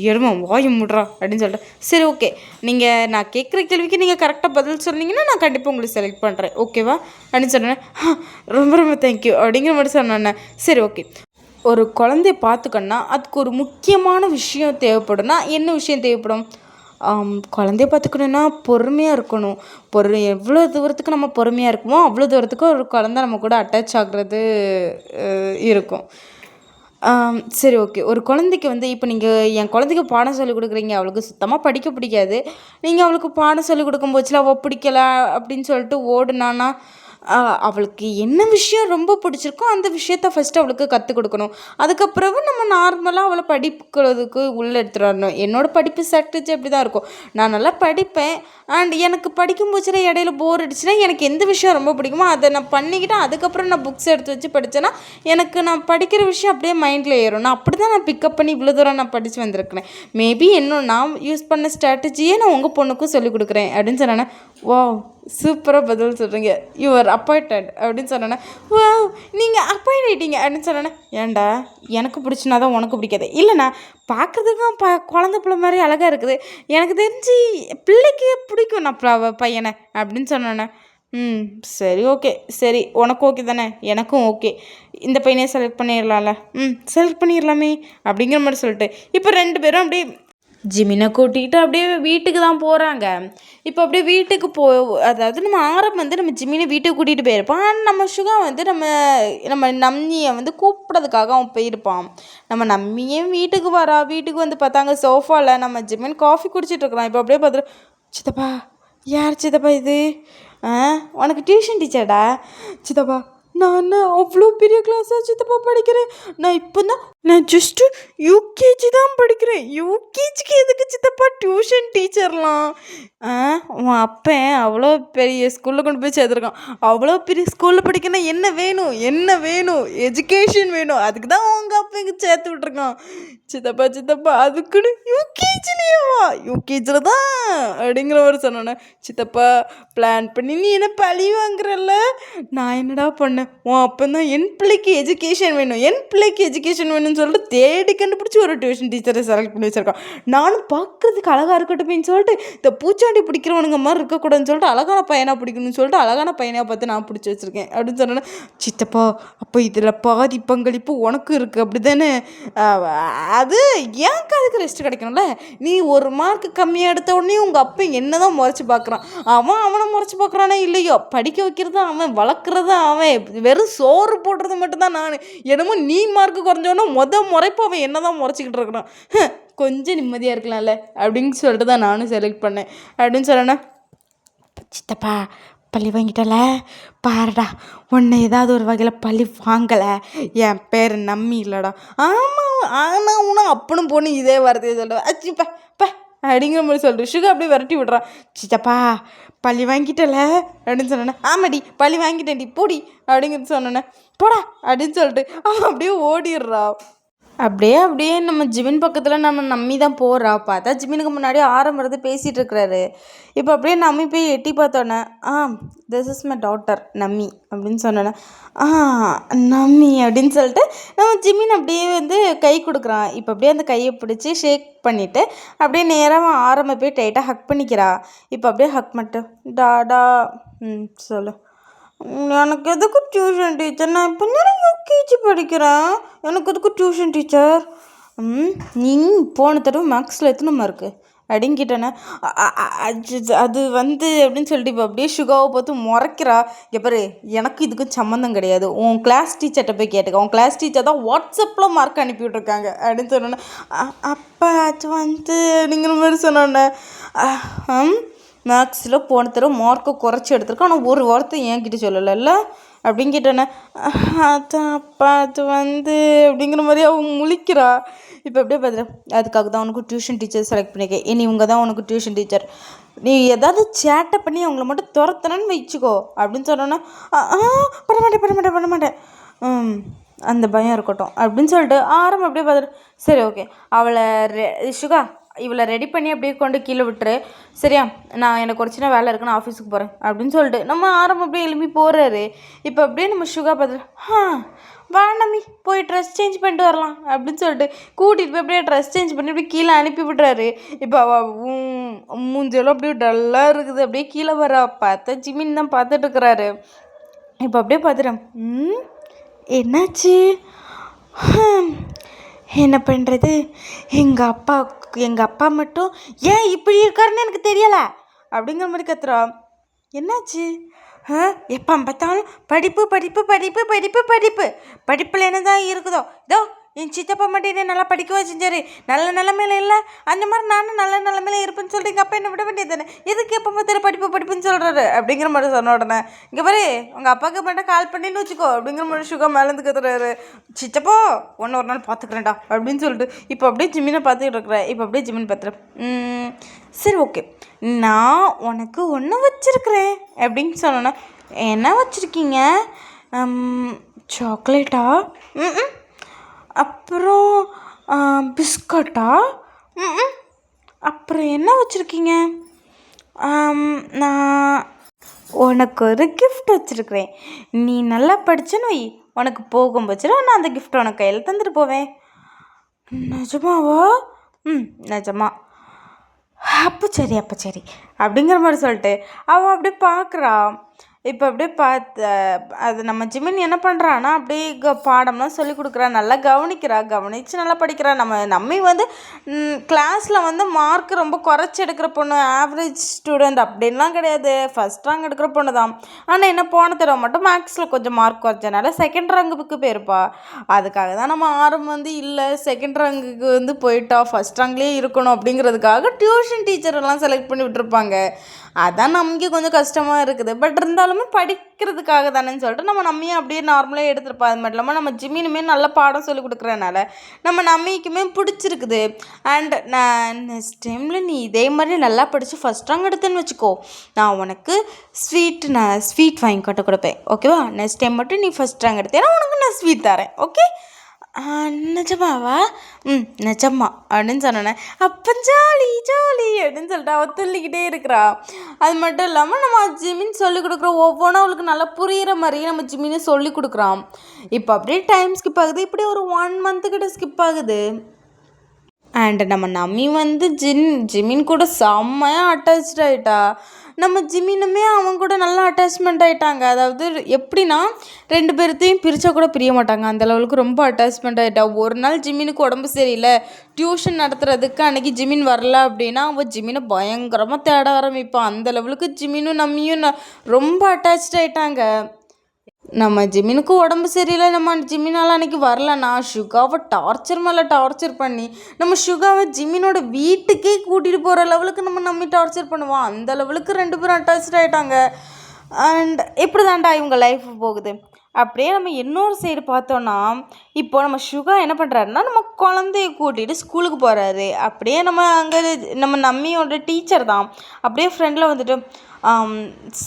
எருமா வாய் முட்றா அப்படின்னு சொல்லிட்டு, சரி ஓகே நீங்கள் நான் கேட்குற கேள்விக்கு நீங்கள் கரெக்டாக பதில் சொன்னீங்கன்னா நான் கண்டிப்பாக உங்களுக்கு செலக்ட் பண்ணுறேன் ஓகேவா அப்படின்னு சொன்னேன். ரொம்ப தேங்க்யூ அப்படிங்கிற மாதிரி சொன்னேன்னே. சரி ஓகே, ஒரு குழந்தைய பார்த்துக்கணுன்னா அதுக்கு ஒரு முக்கியமான விஷயம் தேவைப்படும்னா என்ன விஷயம் தேவைப்படும்? குழந்தைய பார்த்துக்கணுன்னா பொறுமையாக இருக்கணும். எவ்வளோ தூரத்துக்கு நம்ம பொறுமையாக இருக்குமோ அவ்வளோ தூரத்துக்கு ஒரு குழந்த நம்ம கூட அட்டாச் ஆகுறது இருக்கும். சரி ஓகே, ஒரு குழந்தைக்கு வந்து இப்போ நீங்கள் என் குழந்தைக்கு பாடம் சொல்லிக் கொடுக்குறீங்க, அவளுக்கு சுத்தமாக படிக்க பிடிக்காது, நீங்கள் அவளுக்கு பாடம் சொல்லிக் கொடுக்கும்போதுல அவள் பிடிக்கல அப்படின்னு சொல்லிட்டு ஓடுனான்னா அவளுக்கு என்ன விஷயம் ரொம்ப பிடிச்சிருக்கோ அந்த விஷயத்த ஃபஸ்ட்டு அவளுக்கு கற்றுக் கொடுக்கணும். அதுக்கப்புறமா நம்ம நார்மலாக அவளை படிக்கிறதுக்கு உள்ளே எடுத்துகிட்டு வரணும். என்னோடய படிப்பு ஸ்ட்ராட்டஜி அப்படி தான் இருக்கும். நான் நல்லா படிப்பேன், அண்ட் எனக்கு படிக்கும்போதுல இடையில போர் அடிச்சுன்னா எனக்கு எந்த விஷயம் ரொம்ப பிடிக்குமோ அதை நான் பண்ணிக்கிட்டேன். அதுக்கப்புறம் நான் புக்ஸ் எடுத்து வச்சு படித்தேன்னா எனக்கு நான் படிக்கிற விஷயம் அப்படியே மைண்டில் ஏறும். நான் அப்படி தான் நான் பிக்கப் பண்ணி இவ்வளோ தூரம் நான் படித்து வந்திருக்கிறேன். மேபி நான் யூஸ் பண்ண ஸ்ட்ராட்டஜியே நான் உங்கள் பொண்ணுக்கும் சொல்லிக் கொடுக்குறேன் அப்படின்னு சொன்னேன்னா, வா சூப்பராக பதில் சொல்கிறீங்க, யுவர் அப்பாயிண்டட் அப்படின்னு சொன்னேன்னா, வா நீங்கள் அப்பாயிண்ட் ஆகிட்டீங்க அப்படின்னு சொன்னேன்னா, ஏன்டா எனக்கு பிடிச்சினா தான் உனக்கு பிடிக்காது? இல்லைண்ணா பார்க்குறதுக்கும் குழந்த பிள்ளை மாதிரி அழகாக இருக்குது, எனக்கு தெரிஞ்சு பிள்ளைக்கு பிடிக்கும் நான் பையனை அப்படின்னு சொன்னேண்ணே. சரி ஓகே, சரி உனக்கு ஓகே தானே, எனக்கும் ஓகே, இந்த பையனே செலக்ட் பண்ணிடலாம்ல, செலக்ட் பண்ணிடலாமே அப்படிங்கிற மாதிரி சொல்லிட்டு இப்போ 2 பேரும் அப்படியே ஜிமினை கூட்டிகிட்டு அப்படியே வீட்டுக்கு தான் போகிறாங்க. இப்போ அப்படியே வீட்டுக்கு அதாவது நம்ம ஆரம் வந்து நம்ம ஜிமினை வீட்டுக்கு கூட்டிகிட்டு போயிருப்பான். நம்ம சுகா வந்து நம்ம நம்மியை வந்து கூப்பிட்றதுக்காக அவன் போயிருப்பான். நம்ம நம்மியும் வீட்டுக்கு வரா. வீட்டுக்கு வந்து பார்த்தாங்க சோஃபாவில் நம்ம ஜிமின் காஃபி குடிச்சிட்ருக்குறான். இப்போ அப்படியே பார்த்துட்டு, சித்தப்பா யார் சித்தப்பா இது? உனக்கு டியூஷன் டீச்சர்டா? சித்தப்பா நான் அவ்வளோ பெரிய கிளாஸாக சித்தப்பா படிக்கிறேன், நான் ஜஸ்ட்டு யூகேஜி தான் படிக்கிறேன், யூகேஜிக்கு எதுக்கு சித்தப்பா டியூஷன் டீச்சர்லாம்? உன் அப்பன் அவ்வளோ பெரிய ஸ்கூலில் கொண்டு போய் சேர்த்துருக்கான், அவ்வளோ பெரிய ஸ்கூலில் படிக்கணும் என்ன வேணும் எஜுகேஷன் வேணும், அதுக்கு தான் உங்கள் அப்பா இங்கே சேர்த்து விட்ருக்கான். சித்தப்பா அதுக்குன்னு யூகேஜிலேயேவா? யூகேஜியில் தான் அப்படிங்கிற மாதிரி சொன்னோன்னே, சித்தப்பா பிளான் பண்ணி நீ என்ன பழி வாங்குறல்ல, நான் என்னடா பண்ணேன், உன் அப்போ தான் என் பிள்ளைக்கு எஜுகேஷன் வேணும் அப்படின்னு சொல்லிட்டு தேடி கண்டுபிடிச்சி ஒரு டியூஷன் டீச்சரை செலக்ட் பண்ணி வச்சுருக்கான். நானும் பார்க்குறதுக்கு அழகாக இருக்கட்டும்னு சொல்லிட்டு இந்த பூச்சாண்டி பிடிக்கிறவனுங்க மாதிரி இருக்கக்கூடாதுன்னு சொல்லிட்டு அழகான பையனாக பிடிக்கணும்னு சொல்லிட்டு அழகான பையனாக பார்த்து நான் பிடிச்சி வச்சுருக்கேன் அப்படின்னு சொன்னேன். சித்தப்பா அப்போ இதில் பாதி பங்களிப்பு உனக்கு இருக்குது அப்படி தானே? அது ஏன் அதுக்கு ரெஸ்ட் கிடைக்கணும்ல? நீ ஒரு மார்க் கம்மியாக எடுத்த உடனே உங்கள் அப்பா என்ன தான் முறைச்சி பார்க்குறான். அவனை முறைச்சி பார்க்குறானே இல்லையோ, படிக்க வைக்கிறது அவன், வளர்க்குறது அவன், வெறும் சோறு போடுறது மட்டும்தான் நான். என்னமோ நீ மார்க்கு குறைஞ்சோன்னா முறைப்பு அவன் என்ன தான் முறைச்சிக்கிட்டு இருக்கிறான். கொஞ்சம் நிம்மதியாக இருக்கலாம்ல அப்படின்னு சொல்லிட்டு தான் நானும் செலக்ட் பண்ணேன் அப்படின்னு சொல்லணேன். சித்தப்பா பள்ளி வாங்கிட்டல பாருடா, உன்னை ஏதாவது ஒரு வகையில் பள்ளி வாங்கலை, என் பேர் நம்பி இல்லைடா. ஆமாம் ஆனால் உனக்கு அப்பனும் பொண்ணு இதே வார்த்தையை சொல்லுவேன். அச்சிப்பா பா அப்படிங்கிற மாதிரி சொல்லிட்டு சுகா அப்படியே விரட்டி விட்றான். சித்தப்பா பள்ளி வாங்கிட்டல அப்படின்னு சொன்னேன். ஆமாடி பள்ளி வாங்கிட்டேன்டி போடி அப்படிங்கிறது சொன்னேன். போடா அப்படின்னு சொல்லிட்டு அவன் அப்படியே ஓடிடுறா. அப்படியே நம்ம ஜிமின் பக்கத்தில் நம்ம நம்பி தான் போகிறா. பார்த்தா ஜிமினுக்கு முன்னாடி ஆரம்பறது பேசிகிட்டு இருக்கிறாரு. இப்போ அப்படியே நம்மி போய் எட்டி பார்த்தோன்னே, திஸ் இஸ் மை டாட்டர் நம்மி அப்படின்னு சொன்னோன்னே, நம்மி அப்படின்னு சொல்லிட்டு நம்ம ஜிமின் அப்படியே வந்து கை கொடுக்குறான். இப்போ அப்படியே அந்த கையை பிடிச்சி ஷேக் பண்ணிவிட்டு அப்படியே நேராக ஆரம்ப போய் டைட்டாக ஹக் பண்ணிக்கிறா. இப்போ அப்படியே ஹக் மட்டும் டாடா சொல்லு. எனக்கு எதுக்கு டியூஷன் டீச்சர்? நான் இப்போ நேரம் யூகேஜி படிக்கிறேன், எனக்கு எதுக்கு டியூஷன் டீச்சர்? நீ போன தடவை மேக்ஸில் எத்தனை மார்க்கு அப்படின்னு கேட்டேனே. அது வந்து அப்படின்னு சொல்லிட்டு இப்போ அப்படியே சுகாவை பார்த்து முறைக்கிறா. இங்கே பாரு, எனக்கு இதுக்கும் சம்மந்தம் கிடையாது, உன் கிளாஸ் டீச்சர்கிட்ட போய் கேட்டுக்க, உன் கிளாஸ் டீச்சர் தான் வாட்ஸ்அப்பில் மார்க் அனுப்பி விட்ருக்காங்க அப்படின்னு சொன்னோன்னே. அப்போ அது வந்து அப்படிங்கிற மாதிரி சொன்னோன்னே, மேக்ஸில் போன தடவை மார்க்கை குறைச்சி எடுத்துருக்கோம், ஆனால் ஒரு வார்த்தை என்கிட்ட சொல்லலைல்ல அப்படின்னு கேட்டோன்னே. அதான் அப்பா அது வந்து அப்படிங்கிற மாதிரி அவன் முழிக்கிறா. இப்போ அப்படியே பார்த்துட்டு, அதுக்காக தான் உனக்கு டியூஷன் டீச்சர் செலக்ட் பண்ணியிருக்கேன், இனி இவங்க தான் உனக்கு டியூஷன் டீச்சர், நீ ஏதாவது சேட்டை பண்ணி அவங்கள மட்டும் துரத்தனன்னு வச்சுக்கோ அப்படின்னு சொன்னோன்னா. பண்ண மாட்டேன் அந்த பயம் இருக்கட்டும் அப்படின்னு சொல்லிட்டு ஆரம்பம் அப்படியே பார்த்துட்டு, சரி ஓகே அவளை சுகா இவளை ரெடி பண்ணி அப்படியே கொண்டு கீழே விட்டுரு சரியா, நான் எனக்கு ஒரு சின்ன வேலை இருக்குன்னு ஆஃபீஸுக்கு போகிறேன் அப்படின்னு சொல்லிட்டு நம்ம ஆரம்பம் அப்படியே எழுப்பி போகிறாரு. இப்போ அப்படியே நம்ம சுகா பார்த்துட்டு, வா நம்பி போய் ட்ரெஸ் சேஞ்ச் பண்ணிட்டு வரலாம் அப்படின்னு சொல்லிட்டு கூட்டிகிட்டு போய் அப்படியே ட்ரெஸ் சேஞ்ச் பண்ணி அப்படியே கீழே அனுப்பி விட்றாரு. இப்போ அவள் மூஞ்செல்லாம் அப்படியே டல்லாக இருக்குது, அப்படியே கீழே வர பார்த்தா ஜிமின் தான் பார்த்துட்டு இருக்கிறாரு. இப்போ அப்படியே பார்த்துட்டேன், என்னாச்சு, என்ன பண்ணுறது, எங்கள் அப்பா மட்டும் ஏன் இப்படி இருக்காருன்னு எனக்கு தெரியலை அப்படிங்கிற மாதிரி கத்துறா. என்னாச்சு, எப்போ பார்த்தாலும் படிப்பு படிப்பு படிப்பு படிப்பு படிப்பு படிப்பில் என்ன தான் இருக்குதோ, இதோ என் சித்தப்பா மட்டும் என்ன நல்லா படிக்கவா செஞ்சாரு, நல்ல நிலமையில இல்லை, அந்த மாதிரி நானும் நல்ல நிலமையில இருப்பேன்னு சொல்லிட்டு எங்கள் அப்பா என்ன விட வேண்டியது தானே, எதுக்கு எப்போ பார்த்தாலும் படிப்புன்னு சொல்கிறாரு அப்படிங்கிற மாதிரி சொன்ன உடனே, இங்கே பாரு உங்கள் அப்பாவுக்கு மட்டும் கால் பண்ணின்னு வச்சுக்கோ அப்படிங்கிற மாதிரி சுகா மேலேருந்து கத்துறாரு. சித்தப்போ ஒன்று ஒரு நாள் பார்த்துக்கிறேன்டா அப்படின்னு சொல்லிட்டு இப்போ அப்படியே ஜிமினை பார்த்துக்கிட்டு இருக்கிறேன். இப்போ அப்படியே ஜிமின் பார்த்துறேன். சரி ஓகே, நான் உனக்கு ஒன்று வச்சுருக்கிறேன் அப்படின்னு சொன்னோன்னா, என்ன வச்சுருக்கீங்க, சாக்லேட்டா, அப்புறம் பிஸ்கட்டா, அப்புறம் என்ன வச்சுருக்கீங்க, நான் உனக்கு ஒரு கிஃப்ட் வச்சுருக்கிறேன், நீ நல்லா படிச்சேன்னு வை, உனக்கு போகும் பட்சத்தில் நான் அந்த கிஃப்ட் உனக்கு கையில் தந்துட்டு போவேன். நிஜமாவா? நிஜமா. அப்போ சரி அப்படிங்கிற மாதிரி சொல்லிட்டு அவள் அப்படியே பார்க்குறா. இப்போ அப்படியே அது நம்ம ஜிமின் என்ன பண்ணுறான்னா அப்படியே பாடம்லாம் சொல்லி கொடுக்குறா, நல்லா கவனித்து நல்லா படிக்கிறா. நம்மை வந்து கிளாஸில் வந்து மார்க் ரொம்ப குறைச்சி எடுக்கிற பொண்ணு, ஆவரேஜ் ஸ்டூடெண்ட் அப்படின்லாம் கிடையாது, ஃபஸ்ட் ரேங்க் எடுக்கிற பொண்ணு தான். ஆனால் என்ன போன தடவை மட்டும் மேக்ஸில் கொஞ்சம் மார்க் குறைச்சனால செகண்ட் ரேங்குக்கு போயிருப்பா. அதுக்காக தான் நம்ம வந்து இல்லை செகண்ட் ரேங்குக்கு வந்து போயிட்டா, ஃபஸ்ட் ரேங்க்லேயே இருக்கணும் அப்படிங்கிறதுக்காக டியூஷன் டீச்சரெல்லாம் செலக்ட் பண்ணி விட்டுருப்பாங்க. அதான் நமக்கு கொஞ்சம் கஷ்டமாக இருக்குது. பட் இருந்தாலுமே படிக்கிறதுக்காக தானேன்னு சொல்லிட்டு நம்மையும் அப்படியே நார்மலாக எடுத்துருப்போம். அது மட்டும் இல்லாமல் நம்ம ஜிமினுமே நல்ல பாடம் சொல்லி கொடுக்குறதுனால நம்மைக்குமே பிடிச்சிருக்குது. அண்ட் நான் நெக்ஸ்ட் டைமில் நீ இதே மாதிரி நல்லா படித்து ஃபஸ்ட் ரேங்க் எடுத்தேன்னு வச்சுக்கோ, நான் உனக்கு ஸ்வீட் வாங்கி கொடுப்பேன் ஓகேவா. நெக்ஸ்ட் டைம் மட்டும் நீ ஃபஸ்ட் ரேங்க் எடுத்தேன்னா உனக்கு நான் ஸ்வீட் தரேன் ஓகே. ஆ நிஜமாவா? நிஜமா அப்படின்னு சொன்னோன்னே, அப்போ ஜாலி ஜாலி அப்படின்னு சொல்லிட்டு அவள் துள்ளிக்கிட்டே இருக்கிறா. அது மட்டும் இல்லாமல் நம்ம ஜிமின் சொல்லிக் கொடுக்குறோம், ஒவ்வொன்றும் அவளுக்கு நல்லா புரிகிற மாதிரியே நம்ம ஜிமின்னு சொல்லி கொடுக்குறான். இப்போ அப்படியே டைம் ஸ்கிப் ஆகுது. இப்படி ஒரு 1 month கிட்ட ஸ்கிப் ஆகுது. அண்ட் நம்ம நம்மி வந்து ஜிமின் கூட செம்மையாக அட்டாச்ட் ஆகிட்டா. நம்ம ஜிமினுமே அவன் கூட நல்லா அட்டாச்மெண்ட் ஆகிட்டாங்க. அதாவது எப்படின்னா 2 பேர்த்தையும் பிரித்தா கூட பிரிய மாட்டாங்க, அந்த லெவலுக்கு ரொம்ப அட்டாச்மெண்ட் ஆகிட்டா. ஒரு நாள் ஜிமினுக்கு உடம்பு சரியில்லை, டியூஷன் நடத்துறதுக்கு அன்றைக்கி ஜிமின் வரல அப்படின்னா அவன் ஜிமினை பயங்கரமாக தேட ஆரம்பிப்பான். அந்த லெவலுக்கு ஜிமினும் நம்மியும் ரொம்ப அட்டாச்ட் ஆகிட்டாங்க. நம்ம ஜிமினுக்கு உடம்பு சரியில்லை, நம்ம ஜிமினால் அன்றைக்கி வரலன்னா சுகாவை டார்ச்சர் மேலே டார்ச்சர் பண்ணி நம்ம சுகாவை ஜிமினோட வீட்டுக்கே கூட்டிகிட்டு போகிற லெவலுக்கு நம்ம நம்மி டார்ச்சர் பண்ணுவோம். அந்த லெவலுக்கு 2 பேரும் அட்டாச் ஆகிட்டாங்க. அண்ட் இப்படி தாண்டா இவங்க லைஃப் போகுது. அப்படியே நம்ம இன்னொரு சைடு பார்த்தோன்னா, இப்போ நம்ம சுகா என்ன பண்ணுறாருன்னா நம்ம குழந்தைய கூட்டிகிட்டு ஸ்கூலுக்கு போகிறாரு. அப்படியே நம்ம அங்கே நம்ம நம்மியோட டீச்சர் தான் அப்படியே ஃப்ரெண்டில் வந்துட்டு,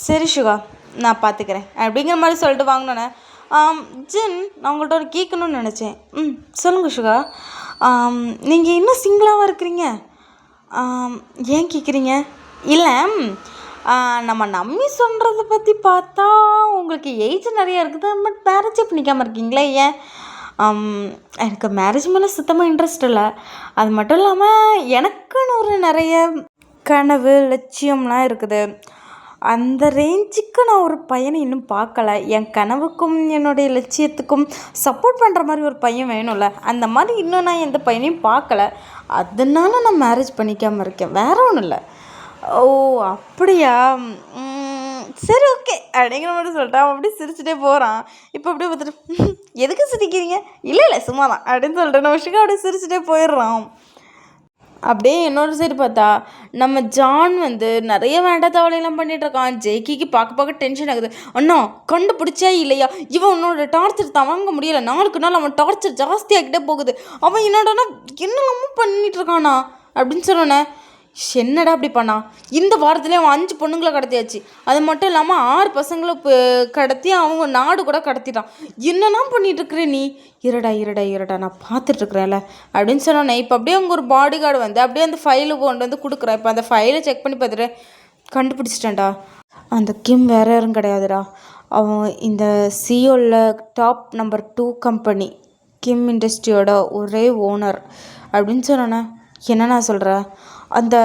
சரி சுகா நான் பார்த்துக்கிறேன் அப்படிங்கிற மாதிரி சொல்லிட்டு வாங்கினோன்னே, ஜின் நான் உங்கள்கிட்ட ஒரு கேட்கணும்னு நினச்சேன். சொல்லுங்கள் சுகா. நீங்கள் இன்னும் சிங்கிளாக இருக்கிறீங்க, ஏன் கேட்குறீங்க? இல்லை, நம்ம நம்மி சொல்கிறத பற்றி பார்த்தா உங்களுக்கு ஏஜ் நிறையா இருக்குது, பட் மேரேஜே பண்ணிக்காமல் இருக்கீங்களே, ஏன்? எனக்கு மேரேஜ் மேலே சுத்தமாக இன்ட்ரெஸ்ட் இல்லை. அது மட்டும் இல்லாமல் எனக்குன்னு ஒரு நிறைய கனவு லட்சியம்லாம் இருக்குது. அந்த ரேஞ்சுக்கு நான் ஒரு பையனை இன்னும் பார்க்கல. என் கனவுக்கும் என்னுடைய லட்சியத்துக்கும் சப்போர்ட் பண்ணுற மாதிரி ஒரு பையன் வேணும்ல, அந்த மாதிரி இன்னும் நான் எந்த பையனையும் பார்க்கல. அதனால நான் மேரேஜ் பண்ணிக்காமல் இருக்கேன், வேற ஒன்றும் இல்லை. ஓ அப்படியா, சரி ஓகே அப்படிங்கிற மாதிரி சொல்லிட்டு அவன் அப்படியே சிரிச்சுட்டே போகிறான். இப்போ அப்படியே பார்த்துட்டு, எதுக்கு சிரிக்கிறீங்க? இல்லை இல்லை சும்மா தான் அப்படின்னு சொல்லிட்டு நம்ம விஷயம் அப்படியே சிரிச்சுட்டே போயிடுறான். அப்படியே இன்னொரு சைடு பார்த்தா நம்ம ஜான் வந்து நிறைய வேண்டாத வேலையெல்லாம் பண்ணிகிட்ருக்கான். ஜேக்கிக்கு பார்க்க டென்ஷன் ஆகுது. அண்ணா கண்டுபிடிச்சா இல்லையா, இவன் உன்னோட டார்ச்சர் தாங்க முடியலை, நாளுக்கு நாள் அவன் டார்ச்சர் ஜாஸ்தியாகிட்டே போகுது, அவன் என்னடானா என்னெல்லாமும் பண்ணிகிட்ருக்கானா அப்படின்னு சொன்னோன்னே, என்னடா அப்படி பண்ணா, இந்த வாரத்துலேயே அவன் 5 பொண்ணுங்களை கடத்தியாச்சு, அது மட்டும் இல்லாமல் 6 பசங்களை கடத்தி அவங்க நாடு கூட கடத்திட்டான், என்னெல்லாம் பண்ணிகிட்ருக்குற நீ, இருடா நான் பார்த்துட்ருக்குறேன்ல அப்படின்னு சொன்னோன்னே, இப்போ அப்படியே அவங்க ஒரு பாடி கார்டு வந்து அப்படியே அந்த ஃபைலு கொண்டு வந்து கொடுக்குறேன். இப்போ அந்த ஃபைலை செக் பண்ணி பார்த்துட்டு கண்டுபிடிச்சிட்டேன்டா, அந்த கிம் வேறு யாரும் கிடையாதுடா, அவன் இந்த சியோவில் டாப் நம்பர் 2 கம்பெனி கிம் இண்டஸ்ட்ரியோட ஒரே ஓனர் அப்படின்னு சொன்னோன்னே, என்னண்ணா சொல்கிற, அந்த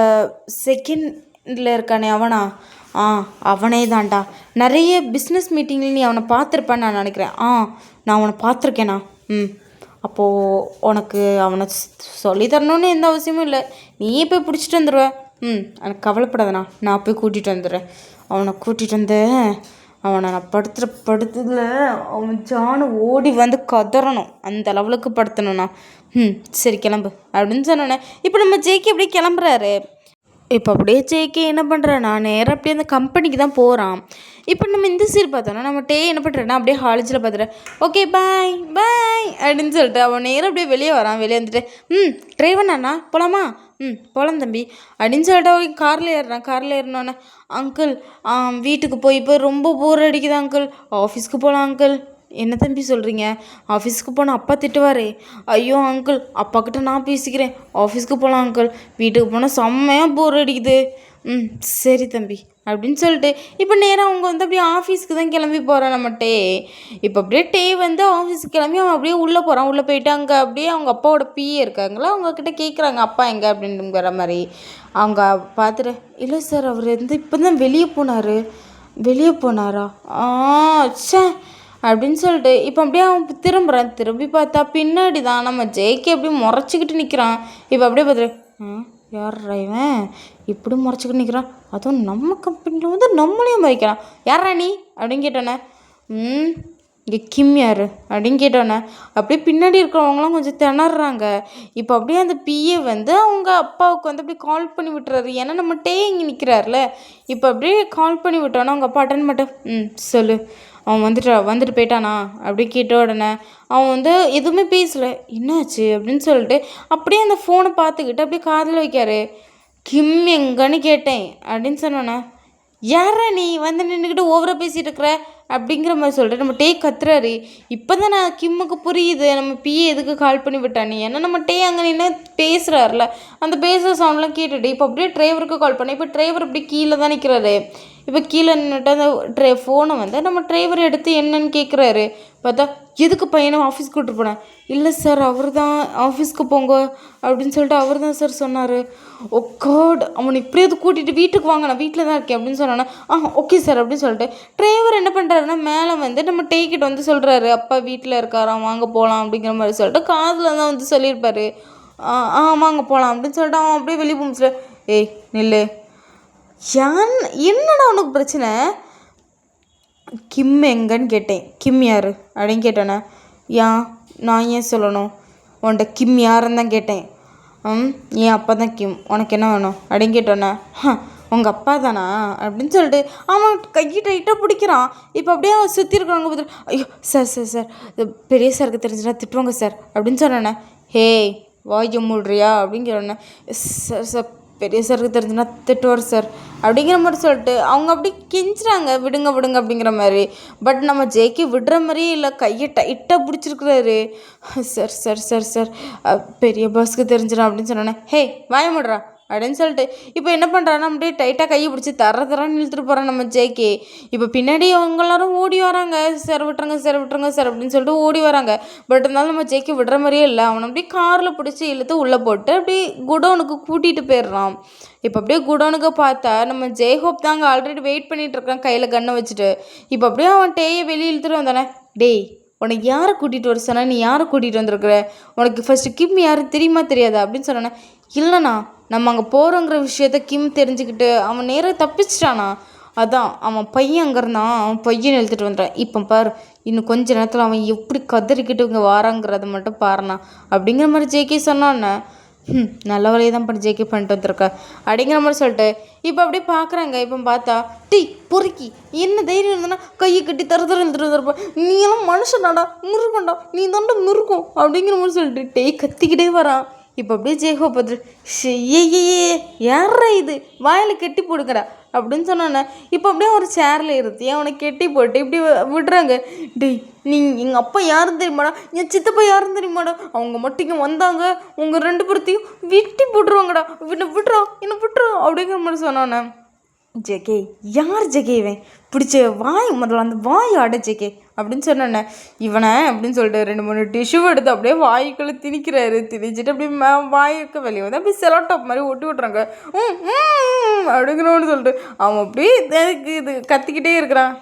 செகண்டில் இருக்கானே அவனா? அவனே தான்டா, நிறைய பிஸ்னஸ் மீட்டிங்கில் நீ அவனை பார்த்துருப்பான்னு நான் நினைக்கிறேன். நான் அவனை பார்த்துருக்கேண்ணா. அப்போது உனக்கு அவனை சொல்லி தரணுன்னு எந்த அவசியமும் இல்லை, நீயே போய் பிடிச்சிட்டு வந்துடுவேன். எனக்கு கவலைப்படாதண்ணா, நான் போய் கூட்டிகிட்டு வந்துடுறேன். அவனை கூட்டிகிட்டு வந்து அவனை நான் படுத்ததில் அவன் ஜானு ஓடி வந்து கதறணும், அந்த லெவலுக்கு படுத்தணுண்ணா. சரி கிளம்பு அப்படின்னு சொன்னோன்னே, இப்போ நம்ம ஜேகே அப்படியே கிளம்புறாரு. இப்போ அப்படியே ஜேகே என்ன பண்ணுறான்னா நேராக அப்படியே அந்த கம்பெனிக்கு தான் போகிறான். இப்போ நம்ம இந்த சீர் பார்த்தோன்னா நம்ம என்ன பண்ணுறேன்னா அப்படியே காலேஜில் பார்த்துட்டு, ஓகே பாய் பாய் அப்படின்னு சொல்லிட்டு அவன் நேராக அப்படியே வெளியே வரான். வெளியே வந்துட்டு, டிரைவர் அண்ணா போகலாமா? போகலாம் தம்பி அப்படின்னு சொல்லிட்டு அவன் காரில் ஏறினோன்னே, அங்கிள் வீட்டுக்கு போய் இப்போ ரொம்ப போர் அடிக்குது அங்கிள், ஆஃபீஸ்க்கு போகலாம் அங்கிள். என்ன தம்பி சொல்கிறீங்க, ஆஃபீஸ்க்கு போனால் அப்பா திட்டுவாரே. ஐயோ அங்கிள், அப்பாக்கிட்ட நான் பேசிக்கிறேன், ஆஃபீஸ்க்கு போகலாம் அங்கிள், வீட்டுக்கு போனால் செம்மையாக போர் அடிக்குது. சரி தம்பி அப்படின்னு சொல்லிட்டு இப்போ நேராக அவங்க வந்து அப்படியே ஆஃபீஸ்க்கு தான் கிளம்பி போகிறான் நம்ம இப்போ அப்படியே வந்து ஆஃபீஸுக்கு கிளம்பி அவன் அப்படியே உள்ளே போகிறான். உள்ளே போயிட்டு அங்கே அப்படியே அவங்க அப்பாவோட பிஏ இருக்காங்களா, அவங்கக்கிட்ட கேட்குறாங்க அப்பா எங்கே அப்படிங்கிற மாதிரி. அவங்க பார்த்துட்டு, இல்லை சார் அவர் வந்து இப்போ தான் வெளியே போனாரா? சே அப்படின்னு சொல்லிட்டு இப்போ அப்படியே அவன் திரும்புகிறான். திரும்பி பார்த்தா பின்னாடி தான் நம்ம ஜேகே அப்படியே முறைச்சிக்கிட்டு நிற்கிறான். இப்போ அப்படியே பார்த்துட்டு, யார்ரா இவன் இப்படி முறைச்சிக்கிட்டு நிற்கிறான், அதுவும் நம்ம கம்பெனியில் வந்து நம்மளையும் மறைக்கிறான், யாரா நீ அப்படின்னு கேட்டோன்னே, இங்கே கிம் யார் அப்படின்னு கேட்டோன்னே அப்படியே பின்னாடி இருக்கிறவங்களாம் கொஞ்சம் திணறாங்க. இப்போ அப்படியே அந்த பிஏ வந்து அவங்க அப்பாவுக்கு வந்து அப்படியே கால் பண்ணி விட்டுறாரு. ஏன்னா நம்ம இங்கே நிற்கிறாருல. இப்போ அப்படியே கால் பண்ணி விட்டோன்னா அவங்க அப்பா அட்டன் மட்டும் சொல்லு, அவன் வந்துட்டு போயிட்டானா அப்படி கேட்ட உடனே அவன் வந்து எதுவுமே பேசலை. என்னாச்சு அப்படின்னு சொல்லிட்டு அப்படியே அந்த ஃபோனை பார்த்துக்கிட்டு அப்படியே காதில் வைக்காரு. கிம் எங்கன்னு கேட்டேன் அப்படின்னு சொன்னோன்னே, யாரா நீ வந்து நின்றுக்கிட்டு ஓவராக பேசிகிட்டு இருக்கிற அப்படிங்கிற மாதிரி சொல்லிட்டு நம்ம டே கத்துறாரு. இப்போ தான் நான் கிம்முக்கு புரியுது நம்ம பிஏ எதுக்கு கால் பண்ணி விட்டானே. ஏன்னா நம்ம டே அங்கே நின்று பேசுகிறாருல, அந்த பேசுகிற சவுண்ட்லாம் கேட்டுட்டு இப்போ அப்படியே டிரைவருக்கு கால் பண்ணேன். இப்போ டிரைவர் அப்படி கீழே தான் நிற்கிறாரு. இப்போ கீழே நின்றுட்டு அந்த ஃபோனை வந்து நம்ம டிரைவர் எடுத்து என்னன்னு கேட்குறாரு. பார்த்தா எதுக்கு பையனை ஆஃபீஸ்க்கு கூப்பிட்டு போனேன். இல்லை சார் அவர் தான் ஆஃபீஸ்க்கு போங்க அப்படின்னு சொல்லிட்டு அவர் தான் சார் சொன்னார். ஓ காட், அவனை இப்படியாவது கூட்டிகிட்டு வீட்டுக்கு வாங்க, நான் வீட்டில் தான் இருக்கேன் அப்படின்னு சொன்னானே. ஓகே சார் அப்படின்னு சொல்லிட்டு டிரைவர் என்ன பண்ணுறாருன்னா மேலே வந்து நம்ம டேக்கிட்ட வந்து சொல்கிறாரு, அப்பா வீட்டில் இருக்காராம் வாங்க போகலாம் அப்படிங்கிற மாதிரி சொல்லிட்டு காதில் தான் வந்து சொல்லியிருப்பாரு. வாங்க போகலாம் அப்படின்னு சொல்லிட்டு அவன் அப்படியே வெளியே போச்சு. ஏய் நில்லு, என்னடா உனக்கு பிரச்சனை? கிம் எங்கன்னு கேட்டேன். கிம் யார் அப்படின்னு கேட்டேனே. நான் ஏன் சொல்லணும்? உன்கிட்ட கிம் யாருன்னு தான் கேட்டேன். என் அப்பா தான் கிம், உனக்கு என்ன வேணும் அப்படின்னு கேட்டோன்னே. உங்கள் அப்பா தானா அப்படின்னு சொல்லிட்டு அவன் கையை டைட்டாக பிடிக்கிறான். இப்போ அப்படியே அவன் சுற்றி இருக்கிறவங்க பார்த்துட்டு ஐயோ சார் சார் சார் பெரிய சாருக்கு தெரிஞ்சுனா திட்டுவாங்க சார் அப்படின்னு சொன்னேன்னே. ஹே வாய் மூடுறியா அப்படின்னு கேட்டோன்னே. சார் சார் பெரிய சாருக்கு தெரிஞ்சுன்னா திட்டுவார் சார் அப்படிங்கிற மாதிரி சொல்லிட்டு அவங்க அப்படி கெஞ்சுறாங்க, விடுங்க விடுங்க அப்படிங்கிற மாதிரி. பட் நம்ம ஜேகே விடுற மாதிரியே இல்லை, கையை டைட்டாக பிடிச்சிருக்கிறாரு. சார் சார் சார் சார் பெரிய பாஸ்க்கு தெரிஞ்சிடும் அப்படின்னு சொன்னோன்னே. ஹே வாய முடுறா அப்படின்னு சொல்லிட்டு இப்போ என்ன பண்ணுறான்னா அப்படியே டைட்டாக கையை பிடிச்சி தரன்னு இழுத்துட்டு போகிறான் நம்ம ஜேகே. இப்போ பின்னாடி அவங்க எல்லாரும் ஓடி வராங்க, சார் விட்டுருங்க சார் விட்டுருங்க சார் அப்படின்னு சொல்லிட்டு ஓடி வராங்க. பட் இருந்தாலும் நம்ம ஜேகே விடுற மாதிரியே இல்லை. அவனை அப்படியே காரில் பிடிச்சி இழுத்து உள்ளே போட்டு அப்படியே குடோனுக்கு கூட்டிகிட்டு போயிடுறான். இப்போ அப்படியே குடோனுக்கு பார்த்தா நம்ம ஜெய்ஹோப் தாங்க ஆல்ரெடி வெயிட் பண்ணிகிட்டு இருக்கான் கையில் கண்ணை வச்சுட்டு. இப்போ அப்படியே அவன் டேயை வெளியே இழுத்துட்டு வந்தானே. டேய் உனக்கு யாரை கூட்டிகிட்டு வர சொன்னா, நீ யாரை கூட்டிகிட்டு வந்திருக்கிற? உனக்கு ஃபஸ்ட்டு கிம் யாரும் தெரியுமா தெரியாதா அப்படின்னு சொன்னானே. இல்லைண்ணா நம்ம அங்கே போகிறோங்கிற விஷயத்த கிம் தெரிஞ்சுக்கிட்டு அவன் நேராக தப்பிச்சிட்டானா. அதான் அவன் பையன் அங்கே இருந்தான், அவன் பையன் எழுத்துட்டு வந்துட்டான். இப்போ பாரு இன்னும் கொஞ்ச நேரத்தில் அவன் எப்படி கதறிக்கிட்டு இங்கே வாராங்கிறத மட்டும் பாருண்ணா அப்படிங்கிற மாதிரி ஜேகே சொன்னான்னு. நல்ல வேலையை தான் பண்ணி ஜேகே பண்ணிட்டு வந்துருக்க அப்படிங்கிற மாதிரி சொல்லிட்டு இப்போ அப்படியே பார்க்குறாங்க. இப்போ பார்த்தா டீ பொறுக்கி என்ன தைரியம் இருந்ததுன்னா கையை கட்டி தர எழுத்துட்டு வந்துருப்ப, நீ எல்லாம் மனுஷனாடா மிருகண்டா, நீ தாண்டா மிருகம் அப்படிங்கிற மாதிரி சொல்லிட்டு டே கத்திக்கிட்டே வரான். இப்போ அப்படியே ஜேகோ பார்த்துட்டு ஏ யாரா இது வாயில் கெட்டி போடுங்கடா அப்படின்னு சொன்னானே. இப்போ அப்படியே ஒரு சேரில் இருத்தி அவனை கெட்டி போட்டு இப்படி விடுறாங்க. டேய் நீ எங்கள் அப்பா யாரும் தெரியுமாடா, என் சித்தப்பா யாரும் தெரியுமாடா, அவங்க மட்டும் இங்கே வந்தாங்க உங்கள் 2 பேர்த்தையும் வெட்டி போட்டுருவாங்கடா, என்ன விட்டுறோம் அப்படிங்கிற மாதிரி சொன்னானே. ஜேகே யார் ஜேகேவன் பிடிச்ச வாய் முதல்ல அந்த வாய் ஆட ஜேகே அப்படின்னு சொன்னேன்னே. இவனை அப்படின்னு சொல்லிட்டு 2-3 டிஷ்யூ எடுத்து அப்படியே வாய்க்குள்ளே திணிக்கிறாரு. திணிச்சிட்டு அப்படியே வாய்க்கு வெளியே வந்து அப்படியே செலோட்டாப் மாதிரி ஒட்டி விட்றாங்க. அப்படிங்கிறோன்னு சொல்லிட்டு அவன் அப்படியே இது கத்திக்கிட்டே இருக்கிறான்.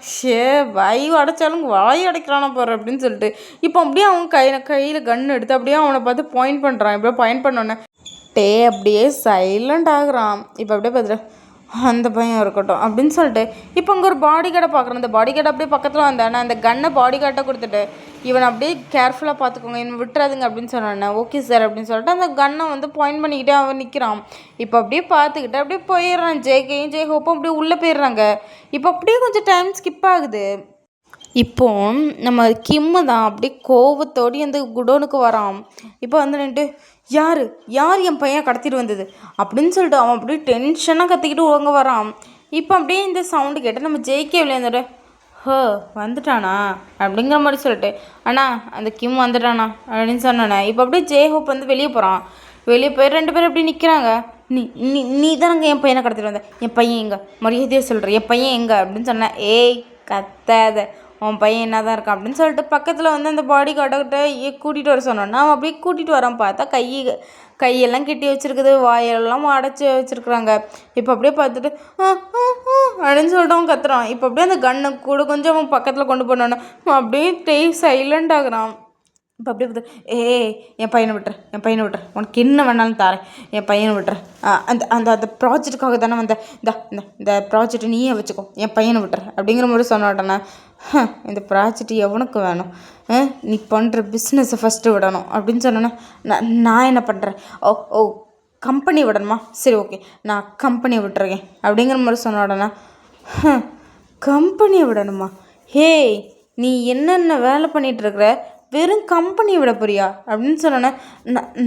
வாய் அடைச்சாலும் வாய் அடைக்கிறானா போகிற அப்படின்னு சொல்லிட்டு இப்போ அப்படியே அவன் கையில் கன் எடுத்து அப்படியே அவனை பார்த்து பாயிண்ட் பண்ணுறான். இப்படியே பாயிண்ட் பண்ணோன்னே டே அப்படியே சைலண்ட் ஆகுறான். இப்போ அப்படியே பார்த்துட்டு அந்த பையன் இருக்கட்டும் அப்படின்னு சொல்லிட்டு இப்போ அங்கே ஒரு பாடி கார்டை பார்க்குறேன். அந்த பாடி கார்டு அப்படியே பக்கத்தில் வந்தானே, அந்த கன்னை பாடி கார்ட்டை கொடுத்துட்டு இவனை அப்படியே கேர்ஃபுல்லாக பார்த்துக்கோங்க, இவன் விட்டுறாதுங்க அப்படின்னு சொன்னானே. ஓகே சார் அப்படின்னு சொல்லிட்டு அந்த கன்னை வந்து பாயிண்ட் பண்ணிக்கிட்டே அவன் நிற்கிறான். இப்போ அப்படியே பார்த்துக்கிட்டு அப்படியே போயிடுறான். ஜேகேயும் ஜெய்ஹோப்பும் அப்படியே உள்ளே போயிடுறாங்க. இப்போ அப்படியே கொஞ்சம் டைம் ஸ்கிப் ஆகுது. இப்போ நம்ம கிம்மு தான் அப்படியே கோவத்தோடு அந்த குடோனுக்கு வரான். இப்போ வந்து நின்றுட்டு யார் என் பையன் கடத்திட்டு வந்தது அப்படின்னு சொல்லிட்டு அவன் அப்படியே டென்ஷனாக கத்திக்கிட்டு ஒழுங்க வரான். இப்போ அப்படியே இந்த சவுண்டு கேட்டால் நம்ம ஜேகே விளையாந்துட்டு வந்துட்டானா அப்படிங்கிற மாதிரி சொல்லிட்டு அண்ணா அந்த கிம் வந்துட்டானா அப்படின்னு சொன்னானே. இப்போ அப்படியே ஜேஹோப் வந்து வெளியே போகிறான். வெளியே போய் 2 பேரும் அப்படி நிற்கிறாங்க. நீ தானங்க என் பையனை கடத்திட்டு வந்த, என் பையன் எங்கே மரியாதையாக சொல்கிறேன், என் பையன் எங்கே அப்படின்னு சொன்னேன். ஏய் கத்தாத, உன் பையன் என்ன தான் இருக்கான் அப்படின்னு சொல்லிட்டு பக்கத்தில் வந்து அந்த பாடி கார்டுகிட்ட கூட்டிகிட்டு வர சொன்னோன்னா அவன் அப்படியே கூட்டிகிட்டு வரான். பார்த்தா கையெல்லாம் கட்டி வச்சுருக்குது, வாயெல்லாம் அடைச்சி வச்சுருக்குறாங்க. இப்போ அப்படியே பார்த்துட்டு அப்படின்னு சொல்லிட்டு அவன் கத்துறான். இப்போ அப்படியே அந்த கன்னை கூட கொஞ்சம் அவன் பக்கத்தில் கொண்டு போனோன்னே அப்படியே சைலண்ட் ஆகுறான். இப்போ அப்படியே பார்த்து என் பையனை விட்டுற உனக்கு என்ன வேணாலும் தரேன், என் பையனை விட்டுற, அந்த அந்த அந்த ப்ராஜெக்டுக்காக தானே வந்த, இந்த ப்ராஜெக்டை நீயே வச்சுக்கோ, என் பையனை விட்டுற அப்படிங்கிற மாதிரி சொன்னாட்டேண்ணே. இந்த ப்ராஜெக்ட் எவனுக்கு வேணும், நீ பண்ணுற பிஸ்னஸை ஃபஸ்ட்டு விடணும் அப்படின்னு சொன்னேன்னா நான் என்ன பண்ணுறேன், ஓ கம்பெனி விடணுமா, சரி ஓகே நான் கம்பெனியை விட்டுருக்கேன் அப்படிங்கிற மாதிரி சொன்னாடண்ணா. கம்பெனியை விடணுமா, நீ என்னென்ன வேலை பண்ணிகிட்ருக்குற, வெறும் கம்பெனியை விட போறியா அப்படின்னு சொன்னோன்னே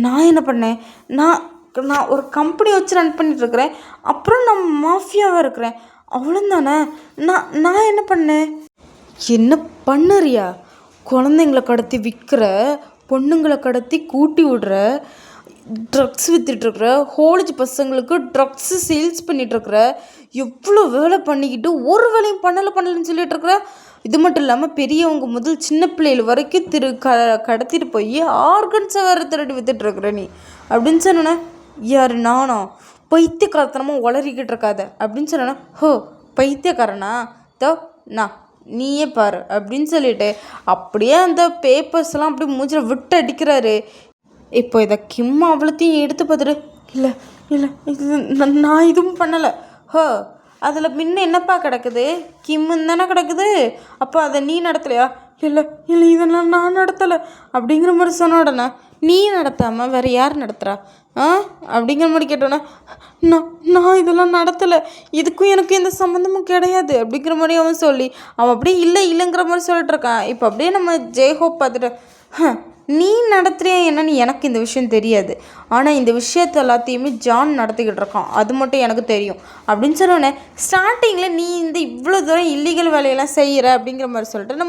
நான் என்ன பண்ணேன், நான் ஒரு கம்பெனி வச்சு ரன் பண்ணிகிட்ருக்கிறேன், அப்புறம் நான் மாஃபியாவாக இருக்கிறேன், அவ்வளோந்தானே? நான் என்ன பண்ணேன்? என்ன பண்ணுறியா? குழந்தைங்கள கடத்தி விற்கிற, பொண்ணுங்களை கடத்தி கூட்டி விடுற, ட்ரக்ஸ் விற்றுட்ருக்குற, காலேஜ் பசங்களுக்கு ட்ரக்ஸு சேல்ஸ் பண்ணிகிட்ருக்குற, எவ்வளோ வேலை பண்ணிக்கிட்டு ஒரு வேலையும் பண்ணலைன்னு சொல்லிகிட்ருக்குற. இது மட்டும் இல்லாமல் பெரியவங்க முதல் சின்ன பிள்ளைகள் வரைக்கும் கடத்திட்டு போய் ஆர்கன்ஸை வேறு திருடி விற்றுட்ருக்குற நீ அப்படின்னு சொன்னோன்னே, யார் நானா? பைத்தியக்காரத்தனமாக உளறிக்கிட்டு இருக்காத அப்படின்னு சொன்னோன்னா, ஹோ பைத்தியக்காரனா? தோ நான் நீயே பாரு அப்படின்னு சொல்லிட்டு அப்படியே அந்த பேப்பர்ஸ்லாம் அப்படியே மூஞ்சில் விட்டு அடிக்கிறாரு. இப்போ இதை கிம் அவ்வளோத்தையும் எடுத்து பார்த்துட்டு, இல்லை இல்லை இது நான் இதுவும் பண்ணலை. ஹோ அதில் முன்ன என்னப்பா கிடக்குது? கிம்முன்னு தானே கிடக்குது. அப்போ அதை நீ நடத்தலையா? இல்லை இல்லை இதெல்லாம் நான் நடத்தலை அப்படிங்கிற மாதிரி சொன்ன உடனே, நீ நடத்தாமல் வேறு யார் நடத்துகிறா அப்படிங்கிற மாதிரி கேட்டோன்னே, நான் இதெல்லாம் நடத்தலை, இதுக்கும் எனக்கு எந்த சம்மந்தமும் கிடையாது அப்படிங்கிற மாதிரி அவன் சொல்லி அவன் அப்படியே இல்லைங்கிற மாதிரி சொல்லிட்டு இருக்கான். இப்போ அப்படியே நம்ம ஜெய்ஹோப் பார்த்துட்டு, நீ நடத்துறியா என்னன்னு எனக்கு இந்த விஷயம் தெரியாது, ஆனால் இந்த விஷயத்தை எல்லாத்தையுமே ஜான் நடத்திக்கிட்டு இருக்கான், அது மட்டும் எனக்கு தெரியும் அப்படின்னு சொன்னோன்னே, ஸ்டார்டிங்கில் நீ இந்த இவ்வளோ தூரம் இல்லீகல் வேலையெல்லாம் செய்கிற அப்படிங்கிற மாதிரி சொல்லிட்டு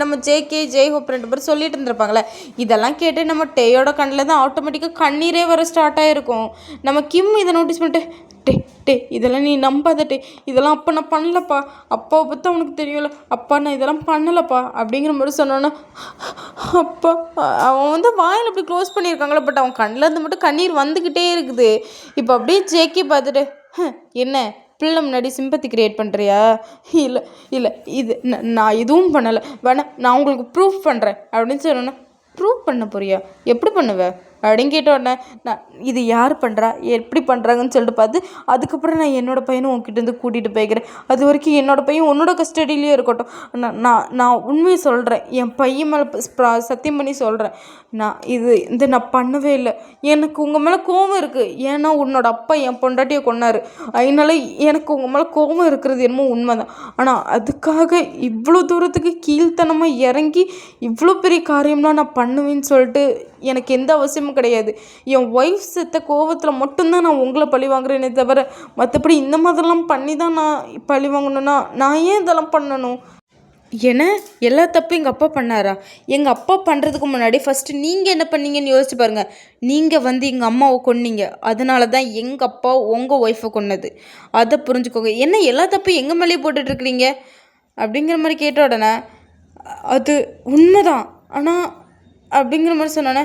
நம்ம ஜெய்ஹோப் 2 பேர் சொல்லிட்டு இருந்திருப்பாங்களே. இதெல்லாம் கேட்டு நம்ம டேயோட கண்ணில் தான் ஆட்டோமேட்டிக்காக கண்ணீரே வர ஸ்டார்ட் ஆகிருக்கும். நம்ம கிம் இதை நோட்டீஸ் பண்ணிட்டு, இதெல்லாம் நீ நம்பாதட்டே, இதெல்லாம் அப்போ நான் பண்ணலப்பா, அப்பாவை பற்றி உனக்கு தெரியும்ல, அப்பா நான் இதெல்லாம் பண்ணலப்பா அப்படிங்கிற மாதிரி சொன்னோன்னா, அப்பா அவன் வந்து வாயில் அப்படி க்ளோஸ் பண்ணியிருக்காங்களே, பட் அவன் கண்ணில் இருந்து மட்டும் கண்ணீர் வந்துக்கிட்டே இருக்குது. இப்போ அப்படியே ஜேக்கி பார்த்துட்டு, என்ன பிள்ளை முன்னாடி சிம்பத்தி கிரியேட் பண்ணுறியா? இல்லை இல்லை இது நான் எதுவும் பண்ணலை, வேணா நான் உங்களுக்கு ப்ரூஃப் பண்ணுறேன் அப்படின்னு சொன்னோன்னா, ப்ரூவ் பண்ண போறியா? எப்படி பண்ணுவேன் அப்படின்னு கேட்ட உடனே, நான் இது யார் பண்ணுறா, எப்படி பண்ணுறாங்கன்னு சொல்லிட்டு பார்த்து அதுக்கப்புறம் நான் என்னோடய பையனும் உங்ககிட்டேருந்து கூட்டிகிட்டு போய்க்கிறேன், அது வரைக்கும் என்னோடய பையன் உன்னோட கஸ்டடியிலே இருக்கட்டும். நான் உண்மையை சொல்கிறேன், என் பையன் மேலே சத்தியம் பண்ணி சொல்கிறேன், நான் பண்ணவே இல்லை. எனக்கு உங்கள் மேலே கோபம் இருக்குது, ஏன்னா உன்னோட அப்பா என் பொண்டாட்டியை கொன்னார், அதனால எனக்கு உங்கள் மேலே கோபம் இருக்கிறது என்னமோ உண்மை தான். ஆனால் அதுக்காக இவ்வளோ தூரத்துக்கு கீழ்த்தனமாக இறங்கி இவ்வளோ பெரிய காரியம்லாம் நான் பண்ணுவேன்னு சொல்லிட்டு எனக்கு எந்த அவசியமும் கிடையாது. என் ஒய்ஃப் செத்த கோவத்தில் மட்டும்தான் நான் உங்களை பழி வாங்குறேனே தவிர, மற்றபடி இந்த மாதிரிலாம் பண்ணி தான் நான் பழி வாங்கணுன்னா நான் ஏன் இதெல்லாம் பண்ணணும்? ஏன்னா எல்லா தப்பும் எங்கள் அப்பா பண்ணாரா? எங்கள் அப்பா பண்ணுறதுக்கு முன்னாடி ஃபஸ்ட்டு நீங்கள் என்ன பண்ணீங்கன்னு யோசிச்சு பாருங்கள். நீங்கள் வந்து எங்கள் அம்மாவை கொன்னீங்க, அதனால தான் எங்கள் அப்பா உங்கள் ஒய்ஃபை கொன்னது, அதை புரிஞ்சுக்கோங்க. என்ன எல்லா தப்பும் எங்கள் மேலேயே போட்டுட்ருக்குறீங்க அப்படிங்கிற மாதிரி கேட்ட உடனே, அது உண்மைதான் ஆனால் அப்படிங்கிற மாதிரி சொன்னோன்னே,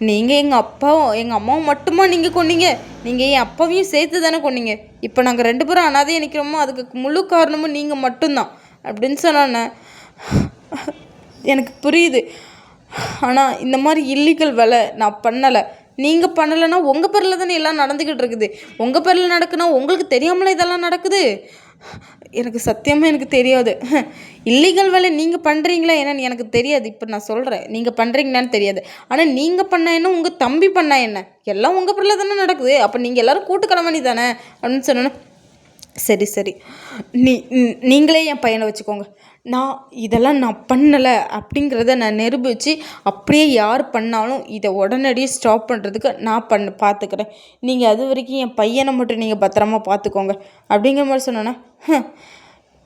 நீங்கள் எங்கள் அம்மாவும் மட்டுமா நீங்கள் கொன்னீங்க? நீங்கள் என் அப்பாவையும் சேர்த்து தானே கொன்னீங்க. இப்போ நாங்கள் 2 பேரும் அனாதையாக நிற்கிறோமோ அதுக்கு முழு காரணமும் நீங்கள் மட்டும்தான் அப்படின்னு சொன்னோன்னே, எனக்கு புரியுது, ஆனால் இந்த மாதிரி இல்லீகல் வேலை நான் பண்ணலை. நீங்கள் பண்ணலைன்னா உங்கள் பேரில் தானே எல்லாம் நடந்துக்கிட்டு இருக்குது. உங்கள் பேரில் நடக்குன்னா உங்களுக்கு தெரியாமலே இதெல்லாம் நடக்குது. எனக்கு சத்தியமாக எனக்கு தெரியாது. இல்லீகல் வேலை நீங்கள் பண்ணுறீங்களா என்னன்னு எனக்கு தெரியாது. இப்போ நான் சொல்கிறேன், நீங்கள் பண்ணுறீங்களான்னு தெரியாது. ஆனால் நீங்கள் பண்ண என்ன, உங்கள் தம்பி பண்ணா என்ன, எல்லாம் உங்கள் பேரில் தானே நடக்குது. அப்போ நீங்கள் எல்லோரும் கூட்டுக்கிழமணி தானே அப்படின்னு சொன்னோன்னே, சரி நீங்களே என் பையனை வச்சுக்கோங்க, இதெல்லாம் நான் பண்ணலை அப்படிங்கிறத நான் நிரூபித்து அப்படியே யார் பண்ணாலும் இதை உடனடியே ஸ்டாப் பண்ணுறதுக்கு நான் பார்த்துக்கிறேன். நீங்கள் அது வரைக்கும் என் பையனை மட்டும் நீங்கள் பத்திரமா பார்த்துக்கோங்க அப்படிங்கிற மாதிரி சொன்னோன்னா,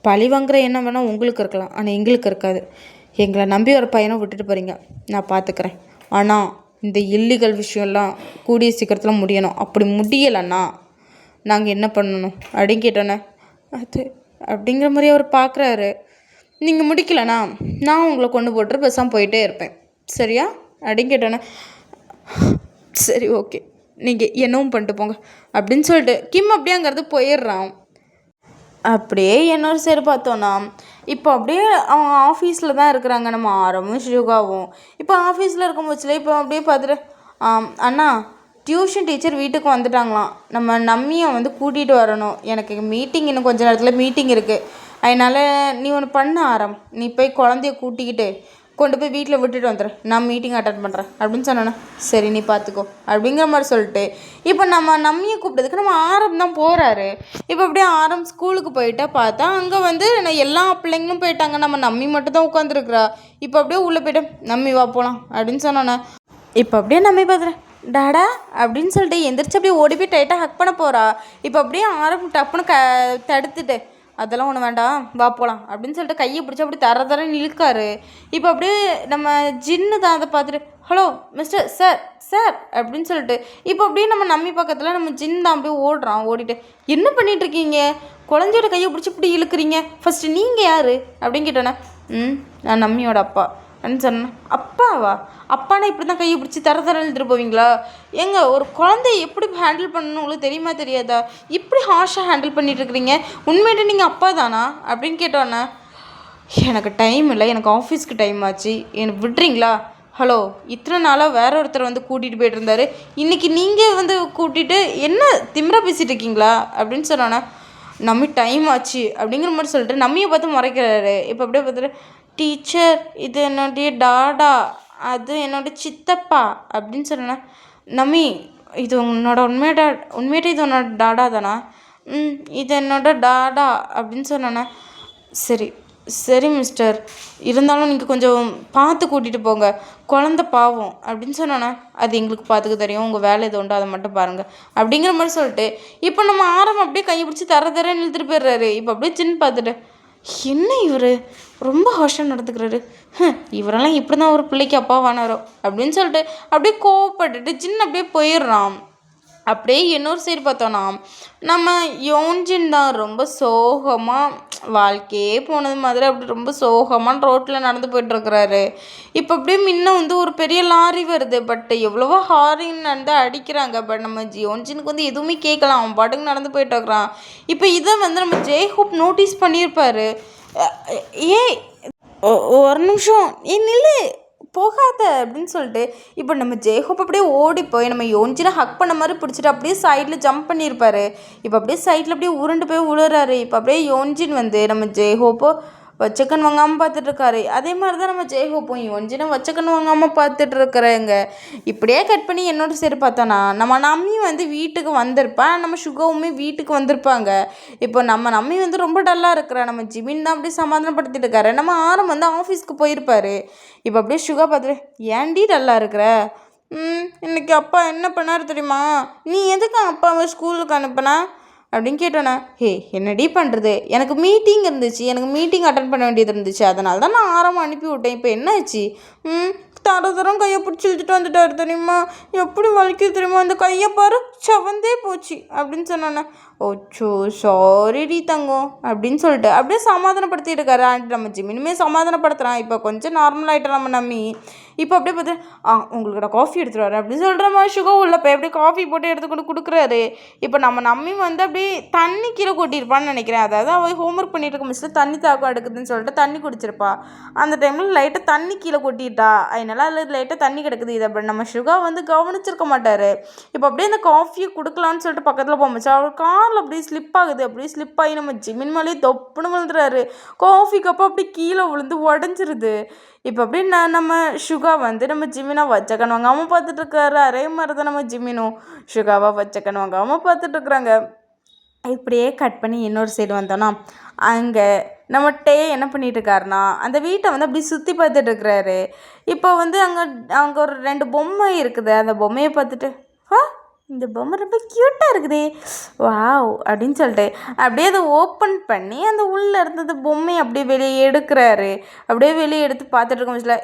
பழி வாங்குற எண்ணம் வேணால் உங்களுக்கு இருக்கலாம், ஆனால் எங்களுக்கு இருக்காது. எங்களை நம்பி ஒரு பையனை விட்டுட்டு போகிறீங்க, நான் பார்த்துக்கிறேன். ஆனால் இந்த இல்லீகல் விஷயம்லாம் கூடிய சீக்கிரத்தில் முடியணும். அப்படி முடியலைன்னா நாங்கள் என்ன பண்ணணும் அப்படின்னு கேட்டோன்னே, அது அப்படிங்கிற மாதிரி அவர் பார்க்குறாரு. நீங்கள் முடிக்கலண்ணா நான் உங்களை கொண்டு போட்டு பேசாமல் போயிட்டே இருப்பேன், சரியா அப்படின்னு கேட்டோன்னே, சரி ஓகே நீங்கள் என்னவும் பண்ணிட்டு போங்க அப்படின்னு சொல்லிட்டு கிம் அப்படியே அங்கிறது போயிடுறான். அப்படியே இன்னொரு சைடு பார்த்தோன்னா, இப்போ அப்படியே அவங்க ஆஃபீஸில் தான் இருக்கிறாங்க நம்ம ஆரமும் ஷுகாவும். இப்போ ஆஃபீஸில் இருக்கும் போச்சுல இப்போ அப்படியே பார்த்துட்டு, அண்ணா டியூஷன் டீச்சர் வீட்டுக்கு வந்துட்டாங்களாம், நம்ம நம்மியை வந்து கூட்டிகிட்டு வரணும், எனக்கு மீட்டிங் இன்னும் கொஞ்சம் நேரத்தில் மீட்டிங் இருக்குது, அதனால் நீ ஒன்று பண்ண ஆரம், நீ போய் குழந்தைய கூட்டிக்கிட்டு கொண்டு போய் வீட்டில் விட்டுட்டு வந்துடுறேன், நான் மீட்டிங் அட்டன் பண்ணுறேன் அப்படின்னு சொன்னேன்னா, சரி நீ பார்த்துக்கோ அப்படிங்கிற மாதிரி சொல்லிட்டு இப்போ நம்ம நம்மியை கூப்பிட்டதுக்கு நம்ம ஆரம் தான் போகிறாரு. இப்போ அப்படியே ஆரம் ஸ்கூலுக்கு போயிட்டா பார்த்தா அங்கே வந்து எல்லா பிள்ளைங்களும் போயிட்டாங்க, நம்ம நம்மி மட்டும் தான் உட்காந்துருக்குறா. இப்போ அப்படியே உள்ளே போய்ட்டு நம்மி வா போகலாம் அப்படின்னு சொன்னோன்னே, இப்போ அப்படியே நம்மி பார்த்துறேன், டாடா அப்படின்னு சொல்லிட்டு எந்திரிச்சு அப்படியே ஓடி போய் டைட்டாக ஹக் பண்ண போகிறா. இப்போ அப்படியே ஆரம்பம் டப்புன்னு தடுத்துட்டு அதெல்லாம் ஒன்று வேண்டாம் வா போகலாம் அப்படின்னு சொல்லிட்டு கையை பிடிச்சி அப்படி தரன்னு இழுக்காரு. இப்போ அப்படியே நம்ம ஜின்னு தான் அதை பார்த்துட்டு ஹலோ மிஸ்டர் சார் சார் அப்படின்னு சொல்லிட்டு இப்போ அப்படியே நம்ம நம்மி பக்கத்தில் நம்ம ஜின் தான் அப்படியே ஓடுறான். ஓடிட்டு என்ன பண்ணிகிட்ருக்கீங்க, குழந்தையோட கையை பிடிச்சி இப்படி இழுக்கிறீங்க, ஃபஸ்ட்டு நீங்கள் யார் அப்படின்னு கேட்டோன்னே நான் நம்மியோட அப்பா அப்படின்னு சொன்னேன். அப்பாவா? அப்பானா இப்படி தான் கையை பிடிச்சி தர எழுதிட்டு போவீங்களா? ஏங்க ஒரு குழந்தைய எப்படி ஹேண்டில் பண்ணணும் உங்களுக்கு தெரியுமா தெரியாதா? இப்படி ஹார்ஷாக ஹேண்டில் பண்ணிகிட்ருக்குறீங்க, உண்மையிட்டு நீங்கள் அப்பா தானா அப்படின்னு கேட்டோன்னே எனக்கு டைம் இல்லை, எனக்கு ஆஃபீஸ்க்கு டைம் ஆச்சு, எனக்கு விட்றீங்களா? ஹலோ இத்தனை நாளாக வேற ஒருத்தர் வந்து கூட்டிகிட்டு போய்ட்டு இருந்தார், இன்றைக்கி நீங்கள் வந்து கூட்டிகிட்டு என்ன திமிரா பேசிகிட்டு இருக்கீங்களா அப்படின்னு சொன்னோன்னே நம்மி டைம் ஆச்சு அப்படிங்கிற மாதிரி சொல்லிட்டு நம்மியை பார்த்து முறைக்கிறாரு. இப்போ அப்படியே பார்த்துட்டு டீச்சர் இது என்னுடைய டாடா, அது என்னோடய சித்தப்பா அப்படின்னு சொன்னேன். நம்மி இது உண்மையிட்ட இது உன்னோட டாடா தானா? இது என்னோட டாடா அப்படின்னு சொன்னேண்ணே. சரி சரி மிஸ்டர், இருந்தாலும் நீங்கள் கொஞ்சம் பார்த்து கூட்டிகிட்டு போங்க, குழந்த பாவம் அப்படின்னு சொன்னோன்னே. அது எங்களுக்கு பார்த்துக்க தெரியும், உங்கள் வேலை எது உண்டோ அதை மட்டும் பாருங்கள் அப்படிங்கிற மாதிரி சொல்லிட்டு இப்போ நம்ம ஆரம்பம் அப்படியே கையை பிடிச்சி தரன்னு இழுத்துட்டு போயிடுறாரு. இப்போ அப்படியே சின்ன பார்த்துட்டு என்ன இவர் ரொம்ப ஹாஷாக நடந்துக்கிறாரு, இவரெல்லாம் இப்படி தான் ஒரு பிள்ளைக்கு அப்பாவானாரோ அப்படின்னு சொல்லிட்டு அப்படியே கோவப்பட்டுட்டு சின்ன அப்படியே போயிடுறான். அப்படியே இன்னொரு சைடு பார்த்தோன்னா நம்ம யோன்ஜின் தான் ரொம்ப சோகமாக வாழ்க்கையே போனது மாதிரி அப்படி ரொம்ப சோகமாக ரோட்டில் நடந்து போய்ட்டுருக்குறாரு. இப்போ அப்படியே முன்ன வந்து ஒரு பெரிய லாரி வருது, பட் எவ்வளவோ ஹாரின் நடந்து அடிக்கிறாங்க, பட் நம்ம யோன்ஜினுக்கு வந்து எதுவுமே கேட்கலாம், அவன் பாட்டுக்கு நடந்து போயிட்டுருக்குறான். இப்போ இதை வந்து நம்ம ஜெய்ஹோப் நோட்டீஸ் பண்ணியிருப்பார். ஏய் ஒரு நிமிஷம் ஏன் நில்லு போகாத அப்படின்னு சொல்லிட்டு இப்போ நம்ம ஜெய்ஹோப் அப்படியே ஓடி போய் நம்ம யோன்ஜினை ஹக் பண்ண மாதிரி பிடிச்சிட்டு அப்படியே சைடில் ஜம்ப் பண்ணியிருப்பாரு. இப்போ அப்படியே சைடில் அப்படியே உருண்டு போய் விழுறாரு. இப்போ அப்படியே யோன்ஜின் வந்து நம்ம ஜெய்ஹோப்போ வச்சக்கன் வாங்காமல் பார்த்துட்ருக்காரு. அதே மாதிரி தான் நம்ம ஜெய்ஹோப்பும் யோன்ஜினை வச்சக்கன் வாங்காமல் பார்த்துட்ருக்குறேங்க. இப்படியே கட் பண்ணி என்னோட சரி பார்த்தோன்னா நம்ம நம்மி வந்து வீட்டுக்கு வந்திருப்பேன், நம்ம சுகாவுமே வீட்டுக்கு வந்திருப்பாங்க. இப்போ நம்ம நம்மி வந்து ரொம்ப டல்லாக இருக்கிற நம்ம ஜிமின் தான் அப்படியே சமாதானப்படுத்திட்டு இருக்காரு. நம்ம ஆரம் வந்து ஆஃபீஸ்க்கு போயிருப்பார். இப்போ அப்படியே சுகா பார்த்துட்டு ஏன்டி டல்லாக இருக்கிற, இன்னைக்கு அப்பா என்ன பண்ணார் தெரியுமா, நீ எதுக்கு அப்பாவை ஸ்கூலுக்கு அனுப்புனா அப்படின்னு கேட்டோன்னே. என்னடி பண்ணுறது, எனக்கு மீட்டிங் இருந்துச்சு, எனக்கு மீட்டிங் அட்டன் பண்ண வேண்டியது இருந்துச்சு, அதனால தான் நான் ஆரம்பம் அனுப்பி விட்டேன். இப்போ என்ன ஆச்சு, தரம் கையை பிடிச்சி இழுத்துட்டு வந்துட்டாரு தெரியுமா, எப்படி வலிக்குது தெரியுமா, அந்த கையை பாரு சவந்தே போச்சு அப்படின்னு சொன்னோன்னே. ஓச்சோ சாரிடி தங்கம் அப்படின்னு சொல்லிட்டு அப்படியே சமாதானப்படுத்திட்டு இருக்காரு. ஆண்டி நம்ம ஜிமினுமே சமாதானப்படுத்துகிறான். இப்போ கொஞ்சம் நார்மல் ஆகிட்டோம் நம்ம நம்மி. இப்போ அப்படியே பார்த்து உங்களுக்கு நான் காஃபி எடுத்துகிட்டு வரேன் அப்படின்னு சொல்கிற மாதிரி சுகர் உள்ள போய் அப்படியே காஃபி போட்டு எடுத்துக்கொண்டு கொடுக்குறாரு. இப்போ நம்ம நம்மி வந்து அப்படியே தண்ணி கீழே கொட்டியிருப்பான்னு நினைக்கிறேன். அதாவது அவள் ஹோம்ஒர்க் பண்ணிட்டு இருக்க மிஸ்ஸில் தண்ணி தாக்கம் எடுக்குதுன்னு சொல்லிட்டு தண்ணி குடிச்சிருப்பா. அந்த டைமில் லைட்டாக தண்ணி கீழே கொட்டிட்டா, அதனால அதில் லைட்டாக தண்ணி கிடக்குது. இதை அப்படி நம்ம சுகர் வந்து கவனிச்சிருக்க மாட்டார். இப்போ அப்படியே அந்த காஃபியை கொடுக்கலான்னு சொல்லிட்டு பக்கத்தில் போச்சு. அவர் காரில் அப்படியே ஸ்லிப் ஆகுது. அப்படியே ஸ்லிப் ஆகி நம்ம ஜிமின் மேலேயே தொப்புன்னு விழுந்துறாரு. காஃபி கப்போ அப்படி கீழே விழுந்து உடஞ்சிருது. இப்போ அப்படியே நம்ம சுகா வந்து நம்ம ஜிமினை வச்சக்கன் வாங்காமல் பார்த்துட்ருக்காரு. அதே மாதிரி தான் நம்ம ஜிமினும் சுகாவாக வச்சக்கன் வாங்காமல் பார்த்துட்ருக்குறாங்க. இப்படியே கட் பண்ணி இன்னொரு சைடு வந்தோன்னா அங்கே நம்ம என்ன பண்ணிகிட்ருக்காருனா அந்த வீட்டை வந்து அப்படி சுற்றி பார்த்துட்ருக்குறாரு. இப்போ வந்து அங்கே ஒரு 2 பொம்மை இருக்குது. அந்த பொம்மையை பார்த்துட்டு இந்த பொம்மை ரொம்ப க்யூட்டாக இருக்குதே வாவ் அப்படின்னு சொல்லிட்டு அப்படியே அதை ஓப்பன் பண்ணி அந்த உள்ளே இருந்தது பொம்மையை அப்படியே வெளியே எடுக்கிறாரு. அப்படியே வெளியே எடுத்து பார்த்துட்டு இருக்க முடியல.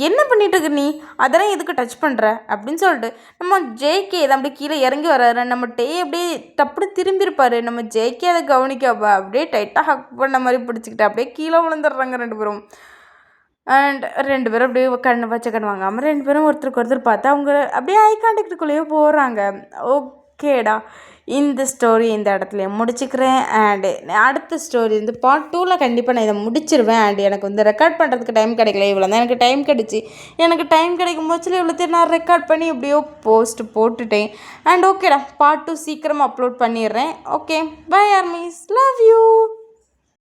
என்ன பண்ணிட்டு இருக்க நீ, அதெல்லாம் எதுக்கு டச் பண்ணுற அப்படின்னு சொல்லிட்டு நம்ம ஜேகே அதை அப்படியே கீழே இறங்கி வர்றாரு. நம்ம அப்படியே டப்புனு திரும்பியிருப்பார். நம்ம ஜேகே அதை கவனிக்காப்பா அப்படியே டைட்டாக ஹக் பண்ண மாதிரி பிடிச்சிக்கிட்டு அப்படியே கீழே விழுந்துடுறாங்க 2 பேரும். அண்ட் 2 பேரும் அப்படியே வச்ச கண் வாங்காமல் 2 பேரும் ஒருத்தருக்கு ஒருத்தர் பார்த்து அவங்க அப்படியே ஐ கான்டாக்டுக்குள்ளேயே போகிறாங்க. ஓகேடா, இந்த ஸ்டோரி இந்த இடத்துல முடிச்சுக்கிறேன். அண்டு அடுத்த ஸ்டோரி வந்து பார்ட் 2ல் கண்டிப்பாக நான் இதை முடிச்சிருவேன். அண்ட் எனக்கு வந்து ரெக்கார்ட் பண்ணுறதுக்கு டைம் கிடைக்கல. இவ்வளோ தான் எனக்கு டைம் கிடச்சி. எனக்கு டைம் கிடைக்கும் போச்சுல இவ்வளோ நான் ரெக்கார்ட் பண்ணி எப்படியோ போஸ்ட் போட்டுட்டேன். அண்ட் ஓகேடா, பார்ட் 2 சீக்கிரமாக அப்லோட் பண்ணிடுறேன். Okay, bye armies, love you.